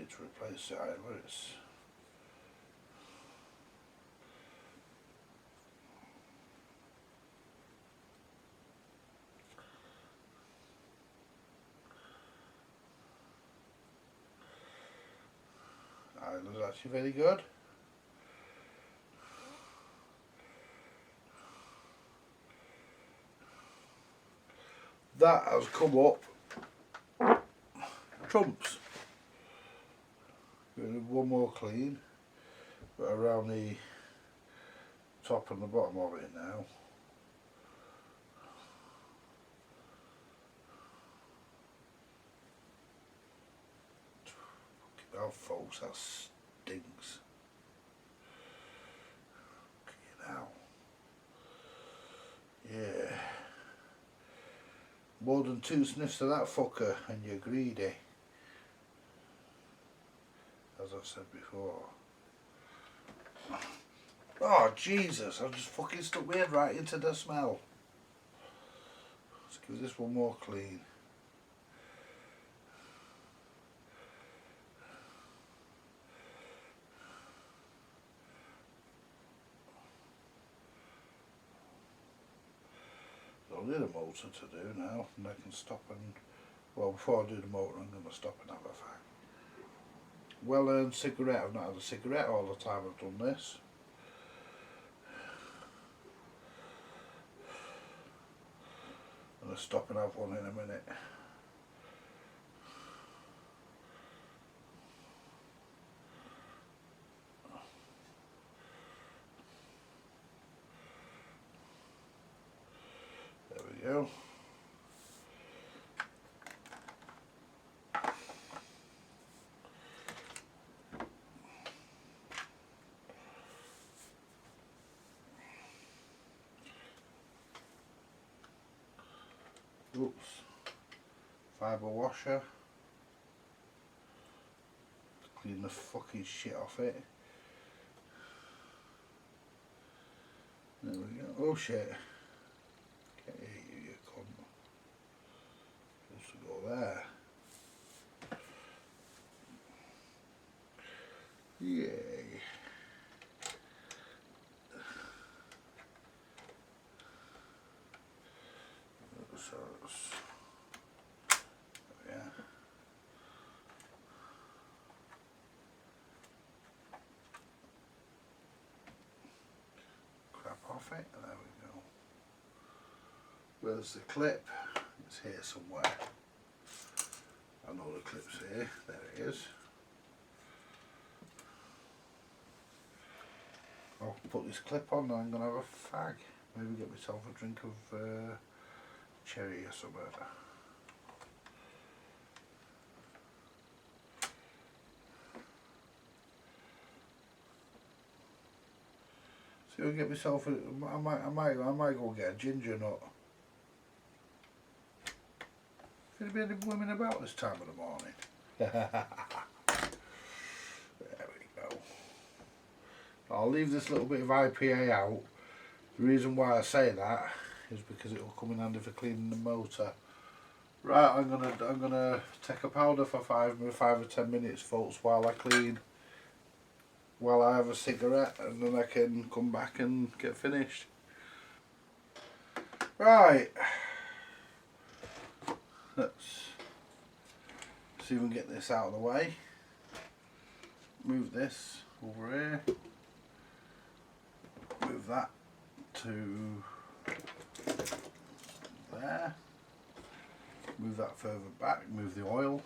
need to replace the idler. It's idler's actually very good. That has come up trumps. One more clean, but around the top and the bottom of it now. Oh folks, that stinks. You know. Yeah. More than 2 sniffs of that fucker and you're greedy. As I said before. Oh Jesus, I just fucking stuck my head right into the smell. Let's give this one more clean. I'll need a motor to do now, and I can stop and, well, before I do the motor I'm going to stop and have a fag. Well earned cigarette. I've not had a cigarette all the time I've done this. I'm going to stop and have one in a minute. There we go. Oops. Fibre washer. Clean the fucking shit off it. There we go. Oh shit. Can't hear you, you cunt. Supposed to go there. Yay. So it's, yeah. Crap off it. There we go. Where's the clip? It's here somewhere. I know the clip's here. There it is. I'll put this clip on and I'm going to have a fag. Maybe get myself a drink of cherry or something. See, I'll get myself a, I might go get a ginger nut. Could there be any women about this time of the morning? There we go. I'll leave this little bit of IPA out. The reason why I say that is because it will come in handy for cleaning the motor. Right, I'm gonna take a powder for 5 or 10 minutes, folks, while I clean, while I have a cigarette, and then I can come back and get finished. Right, let's see if we can get this out of the way. Move this over here. Move that to there. Move that further back. Move the oil.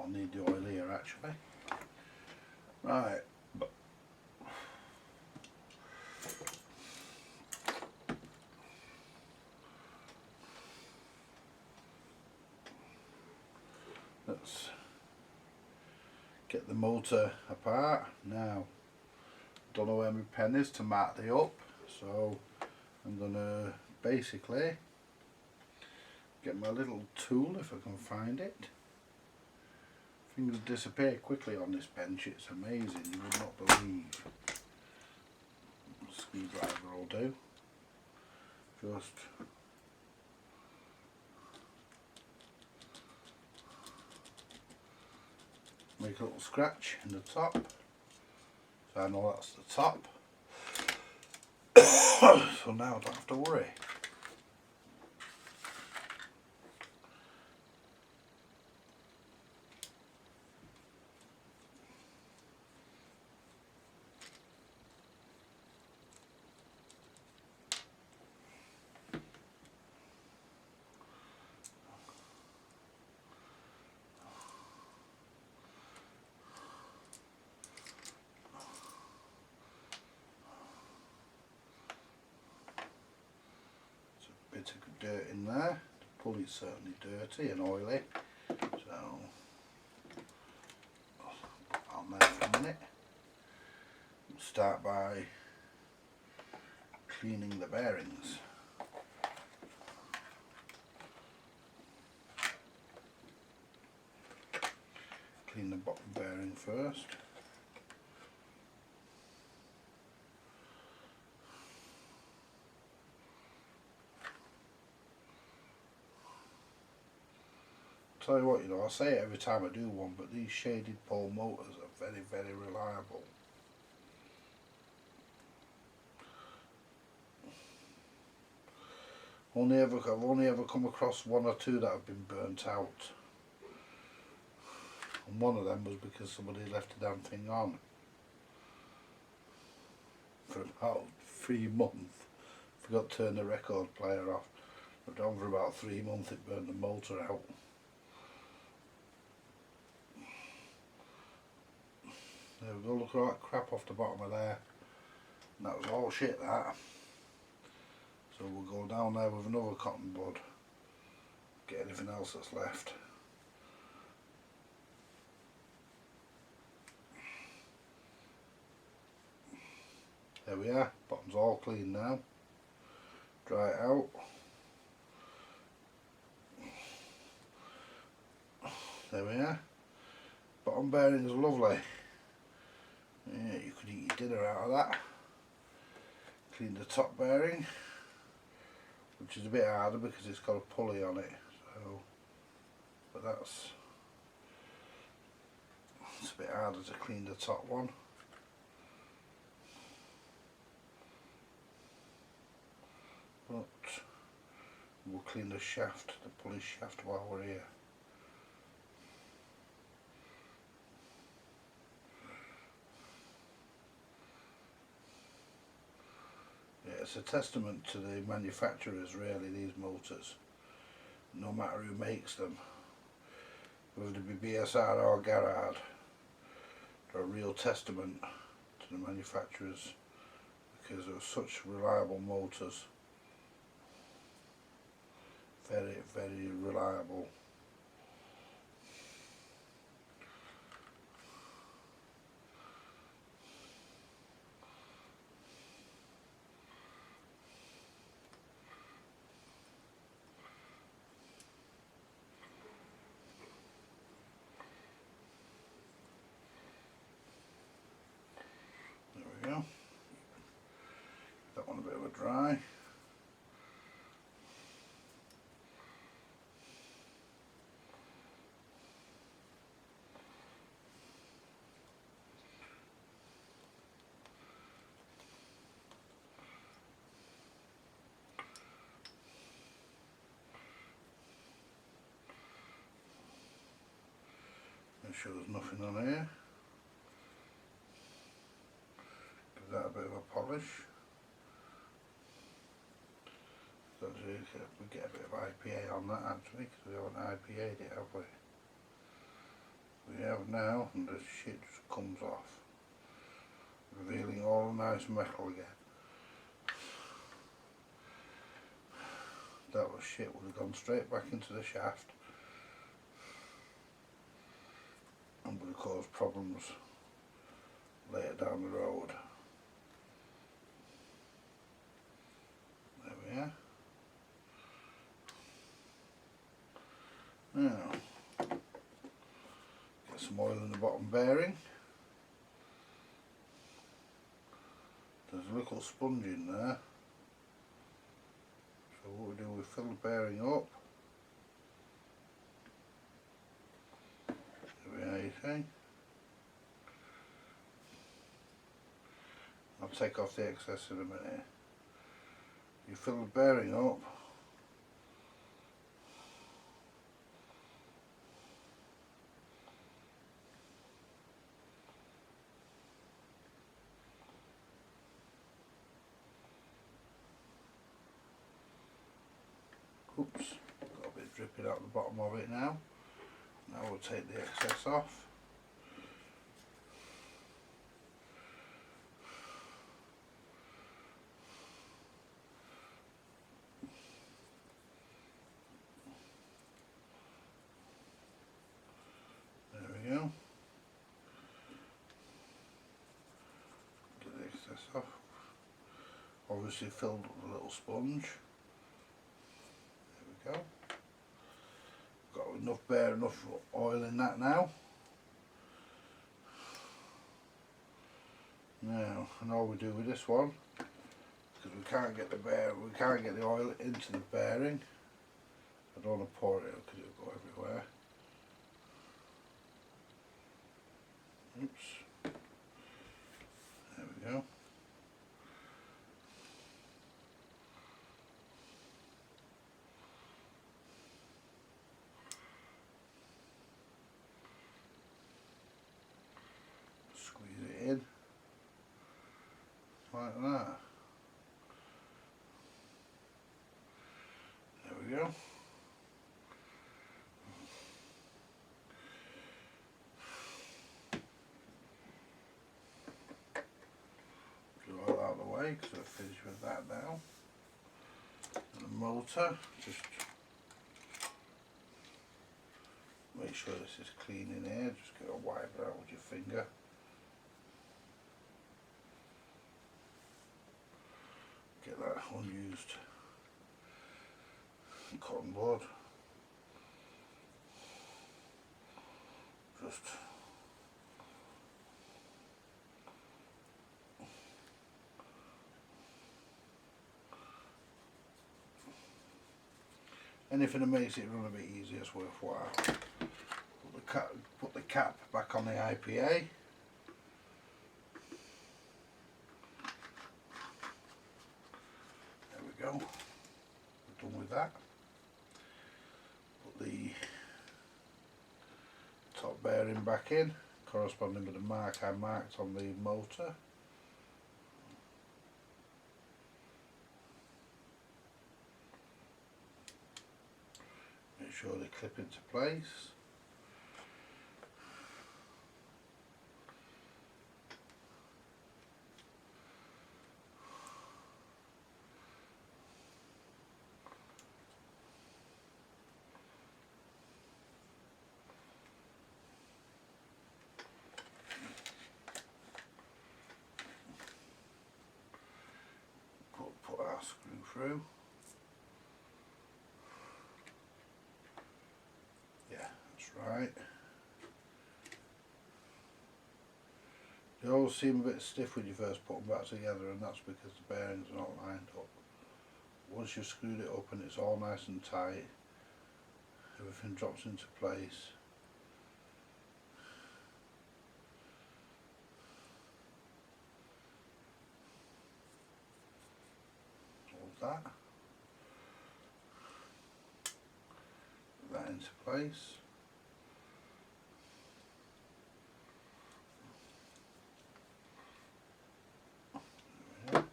I'll need the oil here actually. Right. Let's get the motor apart now. Don't know where my pen is to mark the up, so I'm gonna basically get my little tool if I can find it. Things disappear quickly on this bench, it's amazing, you would not believe. Screwdriver will do. Just make a little scratch in the top, so I know that's the top. So now I don't have to worry. Bit of dirt in there. The pulley's certainly dirty and oily, so I'll put that on there for a minute. Start by cleaning the bearings. Clean the bottom bearing first. Tell you what, I say it every time I do one, but these shaded pole motors are very, very reliable. I've only ever come across one or two that have been burnt out, and one of them was because somebody left the damn thing on for about 3 months. Forgot to turn the record player off. But on for about 3 months it burnt the motor out. There we go, look at all that crap off the bottom of there. And that was all shit, that. So we'll go down there with another cotton bud, get anything else that's left. There we are, bottom's all clean now. Dry it out. There we are. Bottom bearing is lovely. Yeah, you could eat your dinner out of that. Clean the top bearing, which is a bit harder because it's got a pulley on it. So, but it's a bit harder to clean the top one. But we'll clean the shaft, the pulley shaft, while we're here. It's a testament to the manufacturers, really, these motors, no matter who makes them, whether it be BSR or Garrard. They're a real testament to the manufacturers because they're such reliable motors. Very, very reliable. That one a bit of a dry. Make sure there's nothing on here. Give that a bit of a polish. We get a bit of IPA on that actually, because we haven't IPA'd it, have we? We have now, and the shit just comes off, revealing all the nice metal again. That was shit, would have gone straight back into the shaft and would have caused problems later down the road. There we are. Now, get some oil in the bottom bearing. There's a little sponge in there. So what we do, we fill the bearing up. There we are, you see. take off the excess in a minute. You fill the bearing up. Oops, got a bit dripping out the bottom of it now. Now we'll take the excess off. There we go. Get the excess off. Obviously filled up the little sponge. There we go. Got enough oil in that now. Now, and all we do with this one, because we can't get the oil into the bearing. I don't want to pour it out because it'll go everywhere. Oops. There we go. Squeeze it in like that. There we go. Do all out of the way because we're finished with that now. And the motor, just make sure this is clean in here. Just get a wiper out with your finger. Get that unused cotton board. Just anything that makes it run a bit easier is worthwhile. Put the cap back on the IPA. Go. We're done with that. Put the top bearing back in, corresponding with the mark I marked on the motor. Make sure they clip into place. Put our screw through. Yeah, that's right. They all seem a bit stiff when you first put them back together, and that's because the bearings are not lined up. Once you've screwed it up and it's all nice and tight, everything drops into place. That. Put that into place. There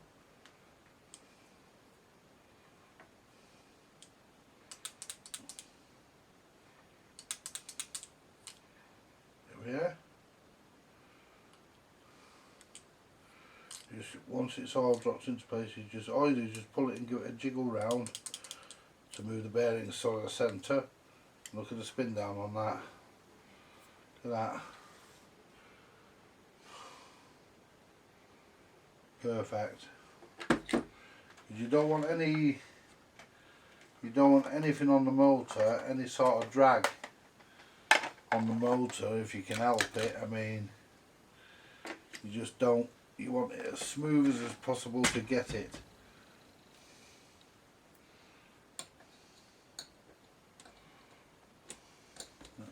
we are. Just once it's all dropped into place, all you do is just pull it and give it a jiggle round to move the bearings sort of the centre. Look at the spin down on that. Look at that. Perfect. You don't want anything on the motor, any sort of drag on the motor if you can help it. I mean, you just don't. You want it as smooth as possible to get it.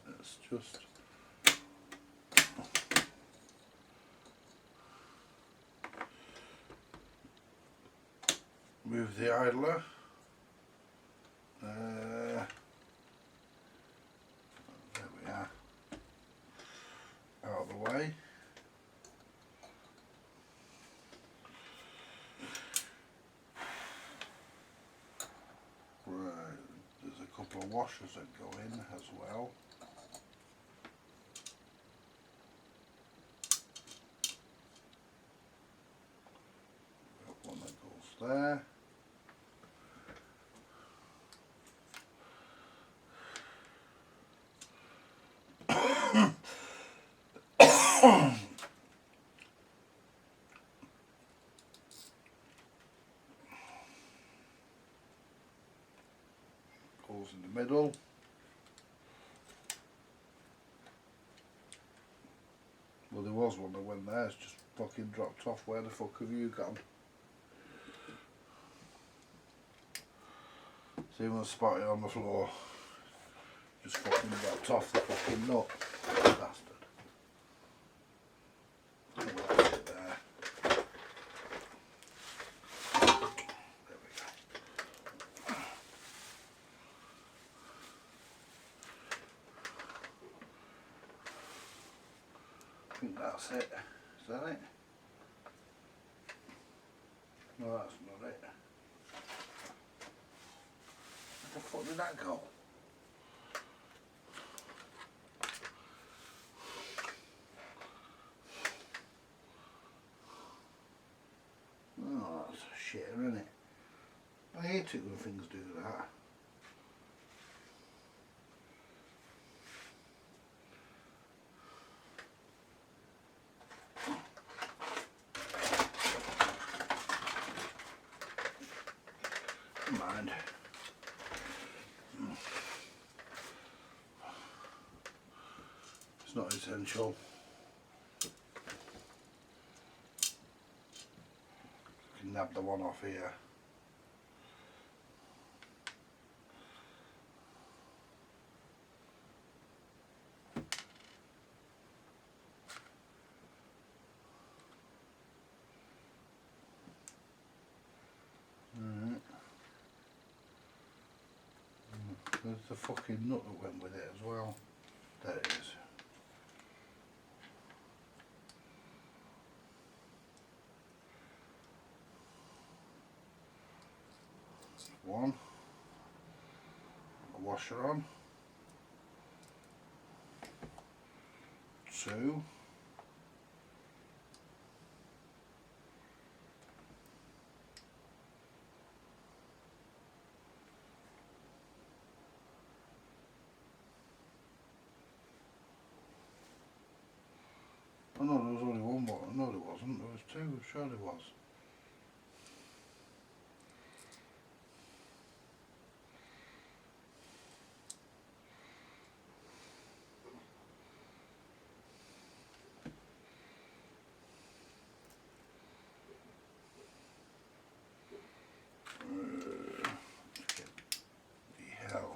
Let's just Move the idler. There we are. Out of the way. Right, there's a couple of washers that go in as well. Got one that goes there. Goes in the middle. Well, there was one that went there, it's just fucking dropped off. Where the fuck have you gone? See one spotted on the floor. Just fucking dropped off the fucking nut. Bastard. That's it there. There we go. I think that's it. Is that it? No, that's not it. Where the fuck did that go? Oh, that's a shitter, isn't it? I hate it when things do that. Never mind. It's not essential. You can nab the one off here. There's the fucking nut that went with it as well. There it is. One. A washer on. Two. Oh no, there was only one bottle. No, there wasn't. There was two. Sure there was. The hell.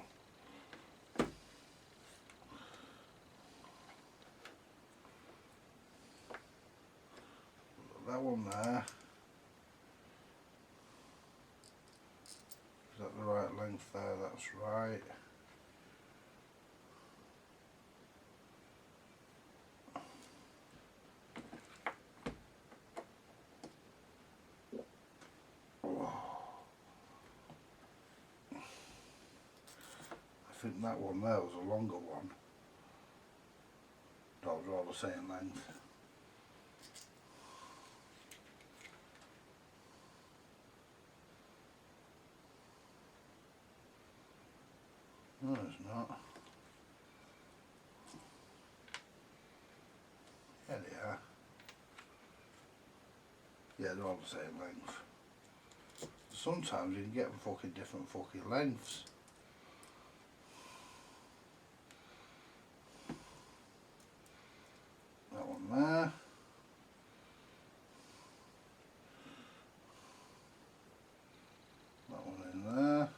That one there. Is that the right length there? That's right. I think that one there was a longer one. That was all the same length. No, it's not. Yeah, they are. Yeah, they're all the same length. Sometimes you can get fucking different fucking lengths. That one there. That one in there.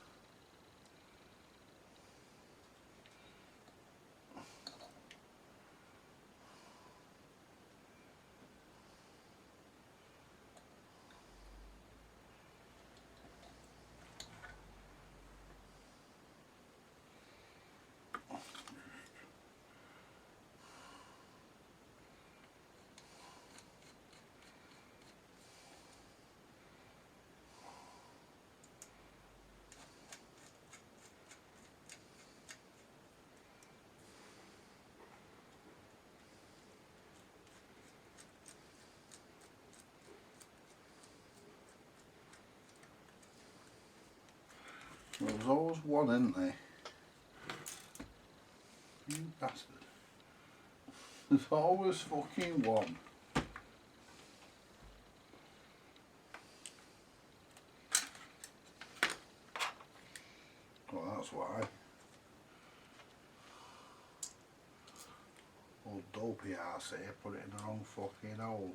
always one, isn't there? You bastard. There's always fucking one. Well, that's why. Old dopey arse here put it in the wrong fucking hole.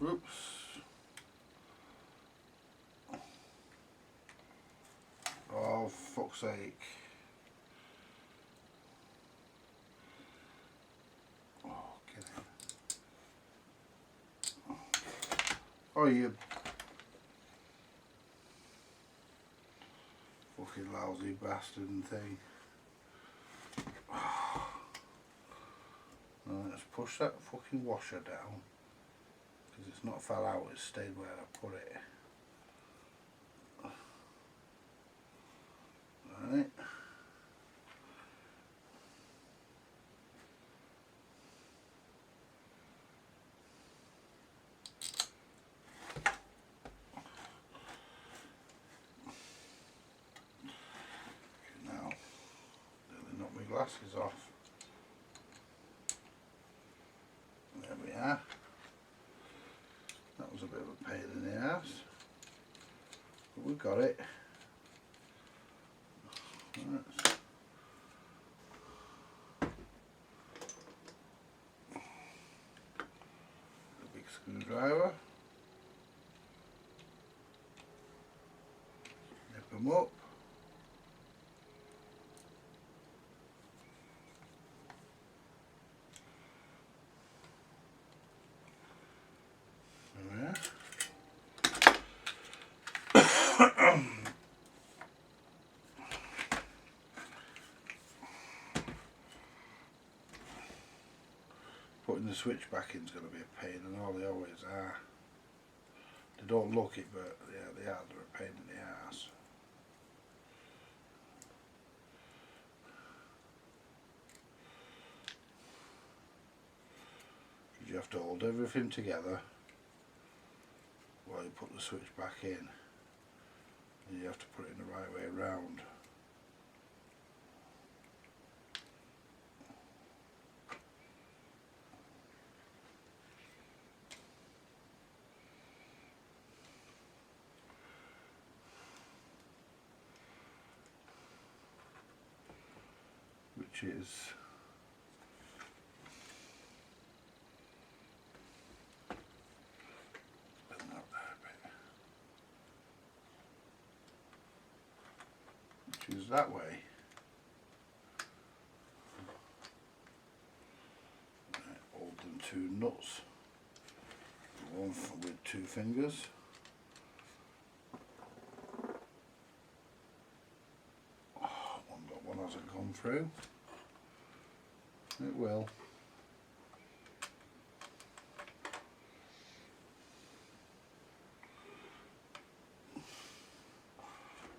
Oops. Oh, fuck's sake. Oh, get it. Oh, you fucking lousy bastard and thing. Now let's push that fucking washer down. Because it's not fell out, it's stayed where I put it. Right. Now, nearly knocked my glasses off. There we are. That was a bit of a pain in the ass, but we got it. Right. The big screwdriver. Nip them up. Putting the switch back in is going to be a pain, and all they always are. They don't look it, but yeah, they are. They're a pain in the arse. Because you have to hold everything together while you put the switch back in, and you have to put it in the right way around. Which is that there a bit. Which is that way. Right, hold them two nuts. One with two fingers. One hasn't gone through. It will.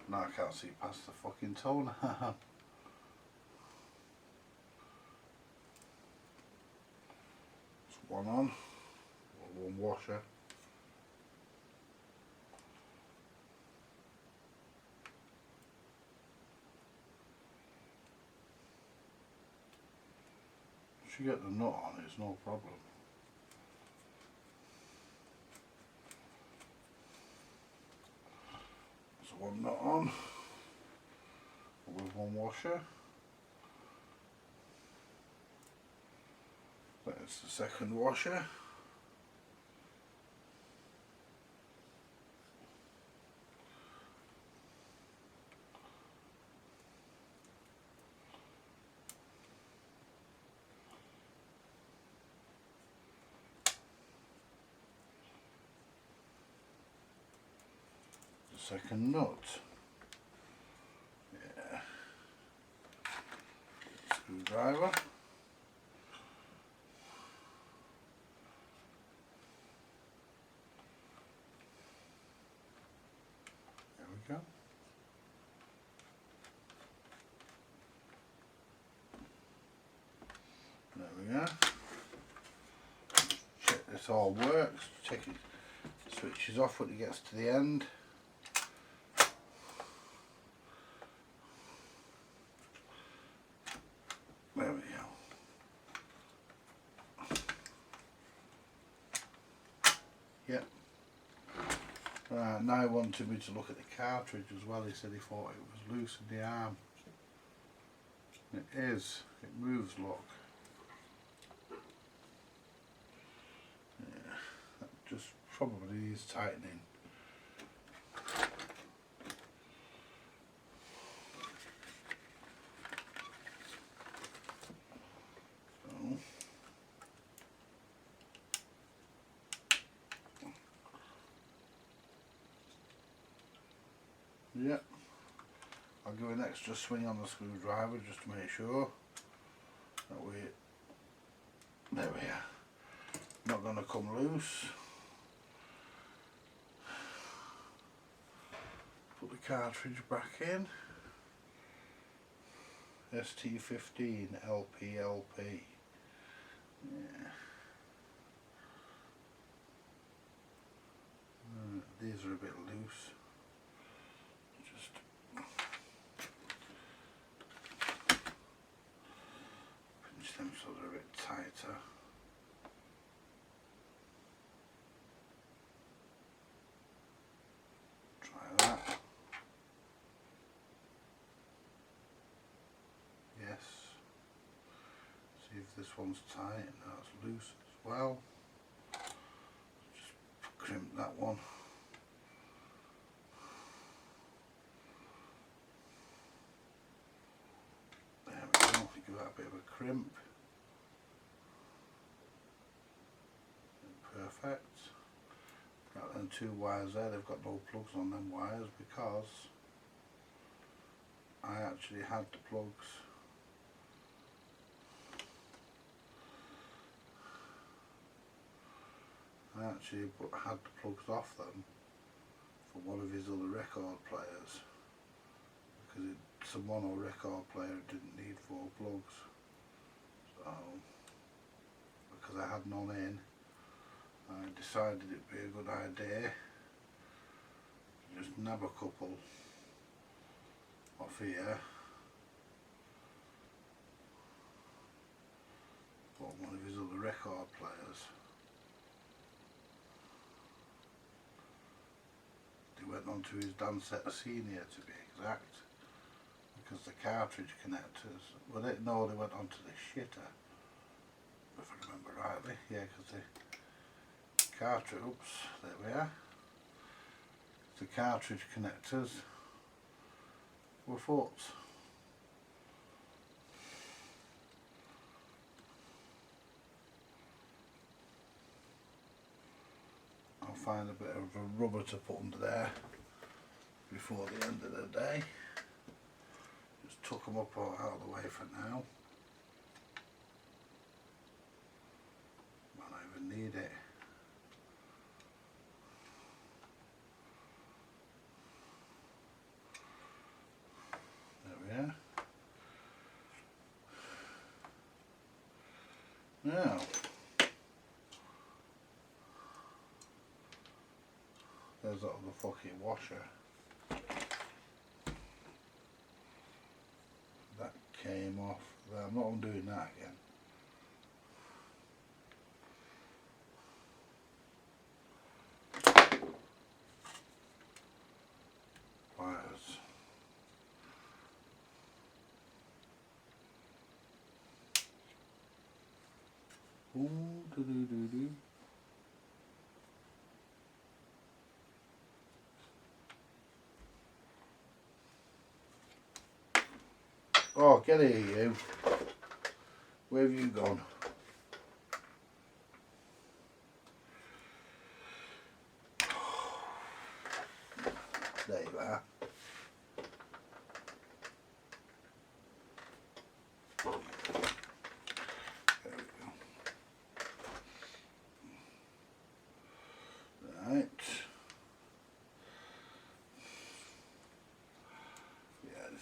Now I can't see past the fucking toner. It's one on, one washer. If you get the nut on, it's no problem. So one nut on with one washer. That's the second washer. Second nut. screwdriver. There we go. There we go. Check this all works. Check it switches off when it gets to the end. There we go. Yep. Right, now he wanted me to look at the cartridge as well. He said he thought it was loose in the arm. It is. It moves, look. Yeah, that just probably needs tightening. Yep, I'll give an extra swing on the screwdriver just to make sure that there we are, not going to come loose. Put the cartridge back in. ST15 LPLP. Yeah. These are a bit loose. Them so they're a bit tighter. Try that. Yes. See if this one's tight. Now it's loose as well. Just crimp that one. There we go. Give that a bit of a crimp. Perfect. Got them two wires there, they've got no plugs on them wires because I actually had the plugs. I actually had the plugs off them for one of his other record players because it's a mono record player, it didn't need 4 plugs. So, because I had none in, I decided it'd be a good idea to just nab a couple off here, for one of his other record players. They went on to his DANSETTE Senior to be exact, because the cartridge connectors, well no, they went on to the shitter, if I remember rightly, yeah, because the cartridge, oops, there we are, the cartridge connectors were foots. I'll find a bit of a rubber to put under there before the end of the day. Just tuck them up or out of the way for now. Might not even need it. Yeah. Now, there's that other fucking washer. That came off there. I'm not undoing that again. Wires. Ooh, do do do do. Oh, get here, you. Where have you gone? There you are.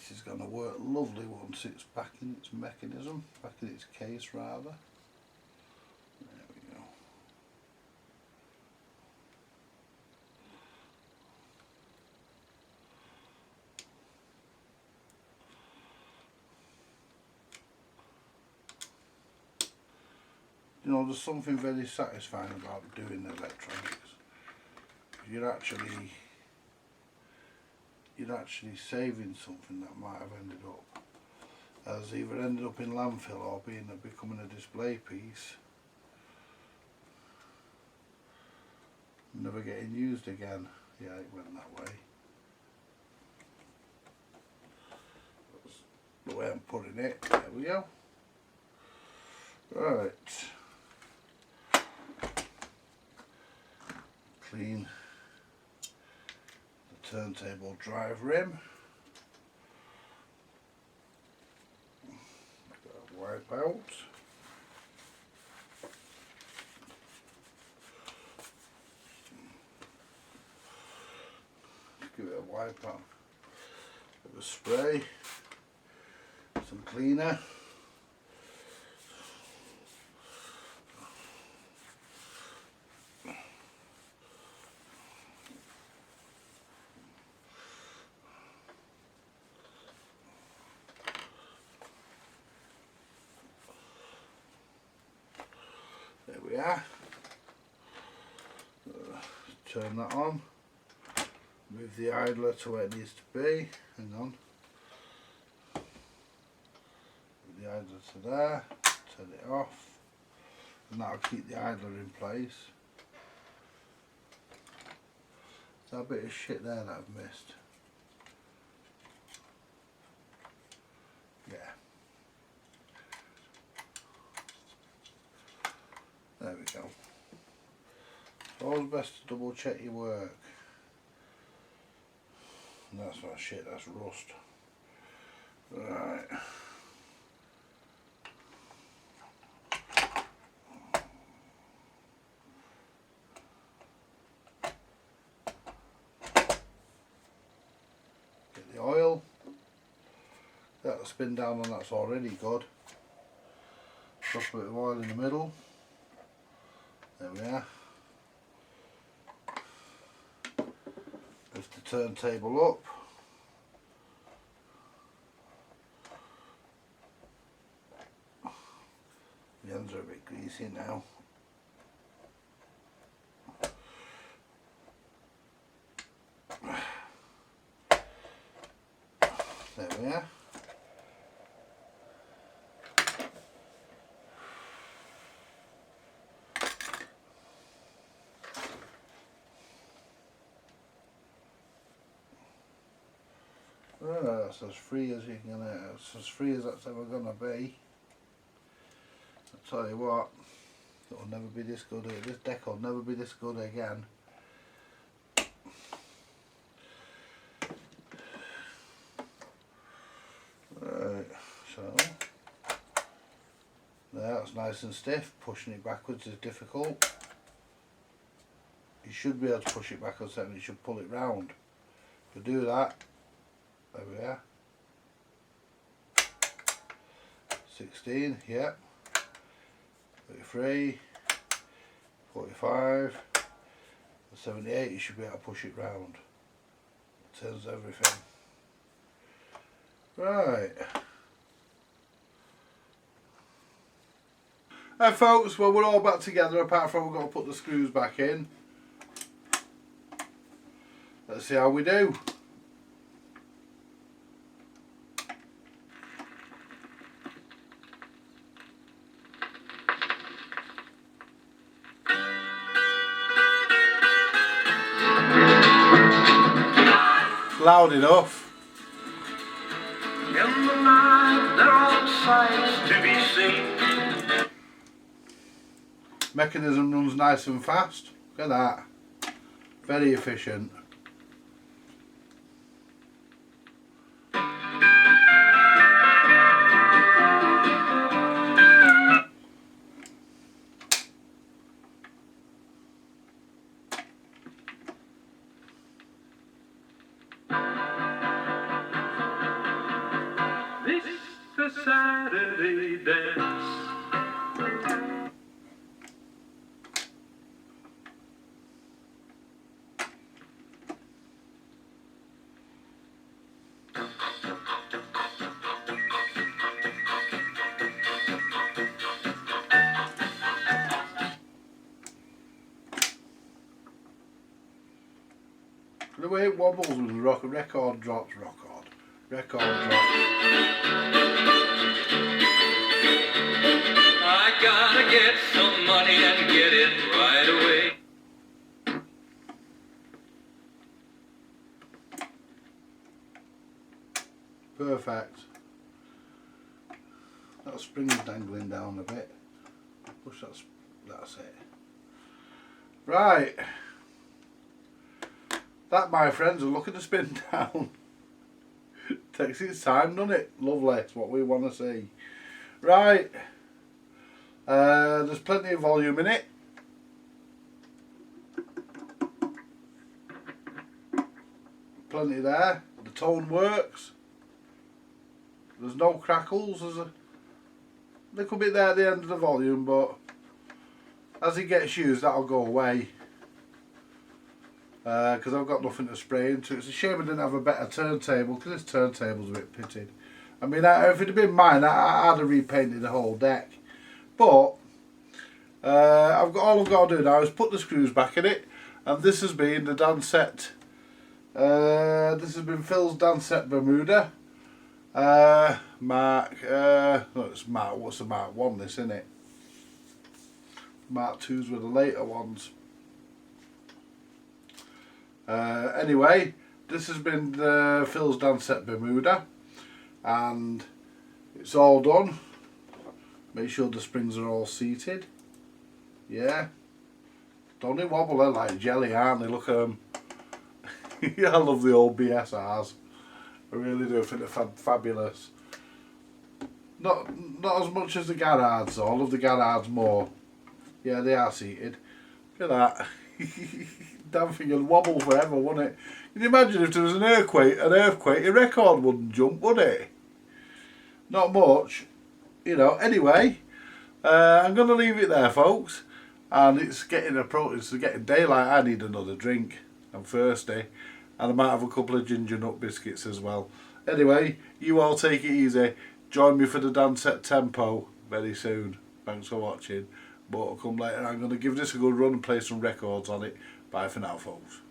This is going to work lovely once it's back in its mechanism, back in its case rather. There we go. You know, there's something very satisfying about doing electronics. You're actually saving something that might have ended up as either ended up in landfill or becoming a display piece, never getting used again. Yeah, it went that way. That's the way I'm putting it. There we go. Right. Clean the turntable drive rim. Wipe out. Give it a wipe out. Bit of a spray. Some cleaner. There we are. Turn that on. Move the idler to where it needs to be. Hang on. Move the idler to there. Turn it off. And that'll keep the idler in place. There's a bit of shit there that I've missed. Yeah. There we go. It's always best to double check your work. And that's not shit, that's rust. Right. Get the oil. Get the spin down on that's already good. Drop a bit of oil in the middle. There we are. Lift the turntable up. The ends are a bit greasy now. There we are. Oh, that's as free as you can. It's as free as that's ever gonna be. I'll tell you what, it'll never be this good. This deck will never be this good again. Right, so that's nice and stiff. Pushing it backwards is difficult. You should be able to push it backwards and you should pull it round. To do that, there we are. 16, yeah. 33, 45, 78, you should be able to push it round. It turns everything. Right. Hey folks, well we're all back together apart from we've got to put the screws back in. Let's see how we do. Loud enough. In the night there are sights to be seen. Mechanism runs nice and fast. Look at that. Very efficient. Saturday dance. The way it wobbles when the record drops, record drops. I gotta get some money and get it right away. Perfect. That spring's dangling down a bit. Push that, that's it. Right. That, my friends, are looking to spin down. Takes its time, doesn't it? Lovely, it's what we want to see. Right. There's plenty of volume in it. Plenty there. The tone works. There's no crackles. There's a little bit there at the end of the volume, but as it gets used, that'll go away. Because I've got nothing to spray into. It's a shame I didn't have a better turntable, because this turntable's a bit pitted. I mean, if it had been mine, I'd have repainted the whole deck. But all I've got to do now is put the screws back in it, and this has been the Dansette. This has been Phil's Dansette Bermuda. Mark. No, it's Mark. What's the Mark 1? This, isn't it? Mark 2s were the later ones. Anyway, this has been Phil's Dansette Bermuda, and it's all done. Make sure the springs are all seated. Yeah. Don't they wobble? They're like jelly, aren't they? Look at them. Yeah, I love the old BSRs. I really do. I think they're fabulous. Not as much as the Garrards though. I love the Garrards more. Yeah, they are seated. Look at that. Damn thing would wobble forever, wouldn't it? Can you imagine if there was an earthquake, your record wouldn't jump, would it? Not much. You know, anyway, I'm going to leave it there, folks. And it's getting daylight. I need another drink. I'm thirsty. And I might have a couple of ginger nut biscuits as well. Anyway, you all take it easy. Join me for the Dansette Tempo very soon. Thanks for watching. But I'll come later. I'm going to give this a good run and play some records on it. Bye for now, folks.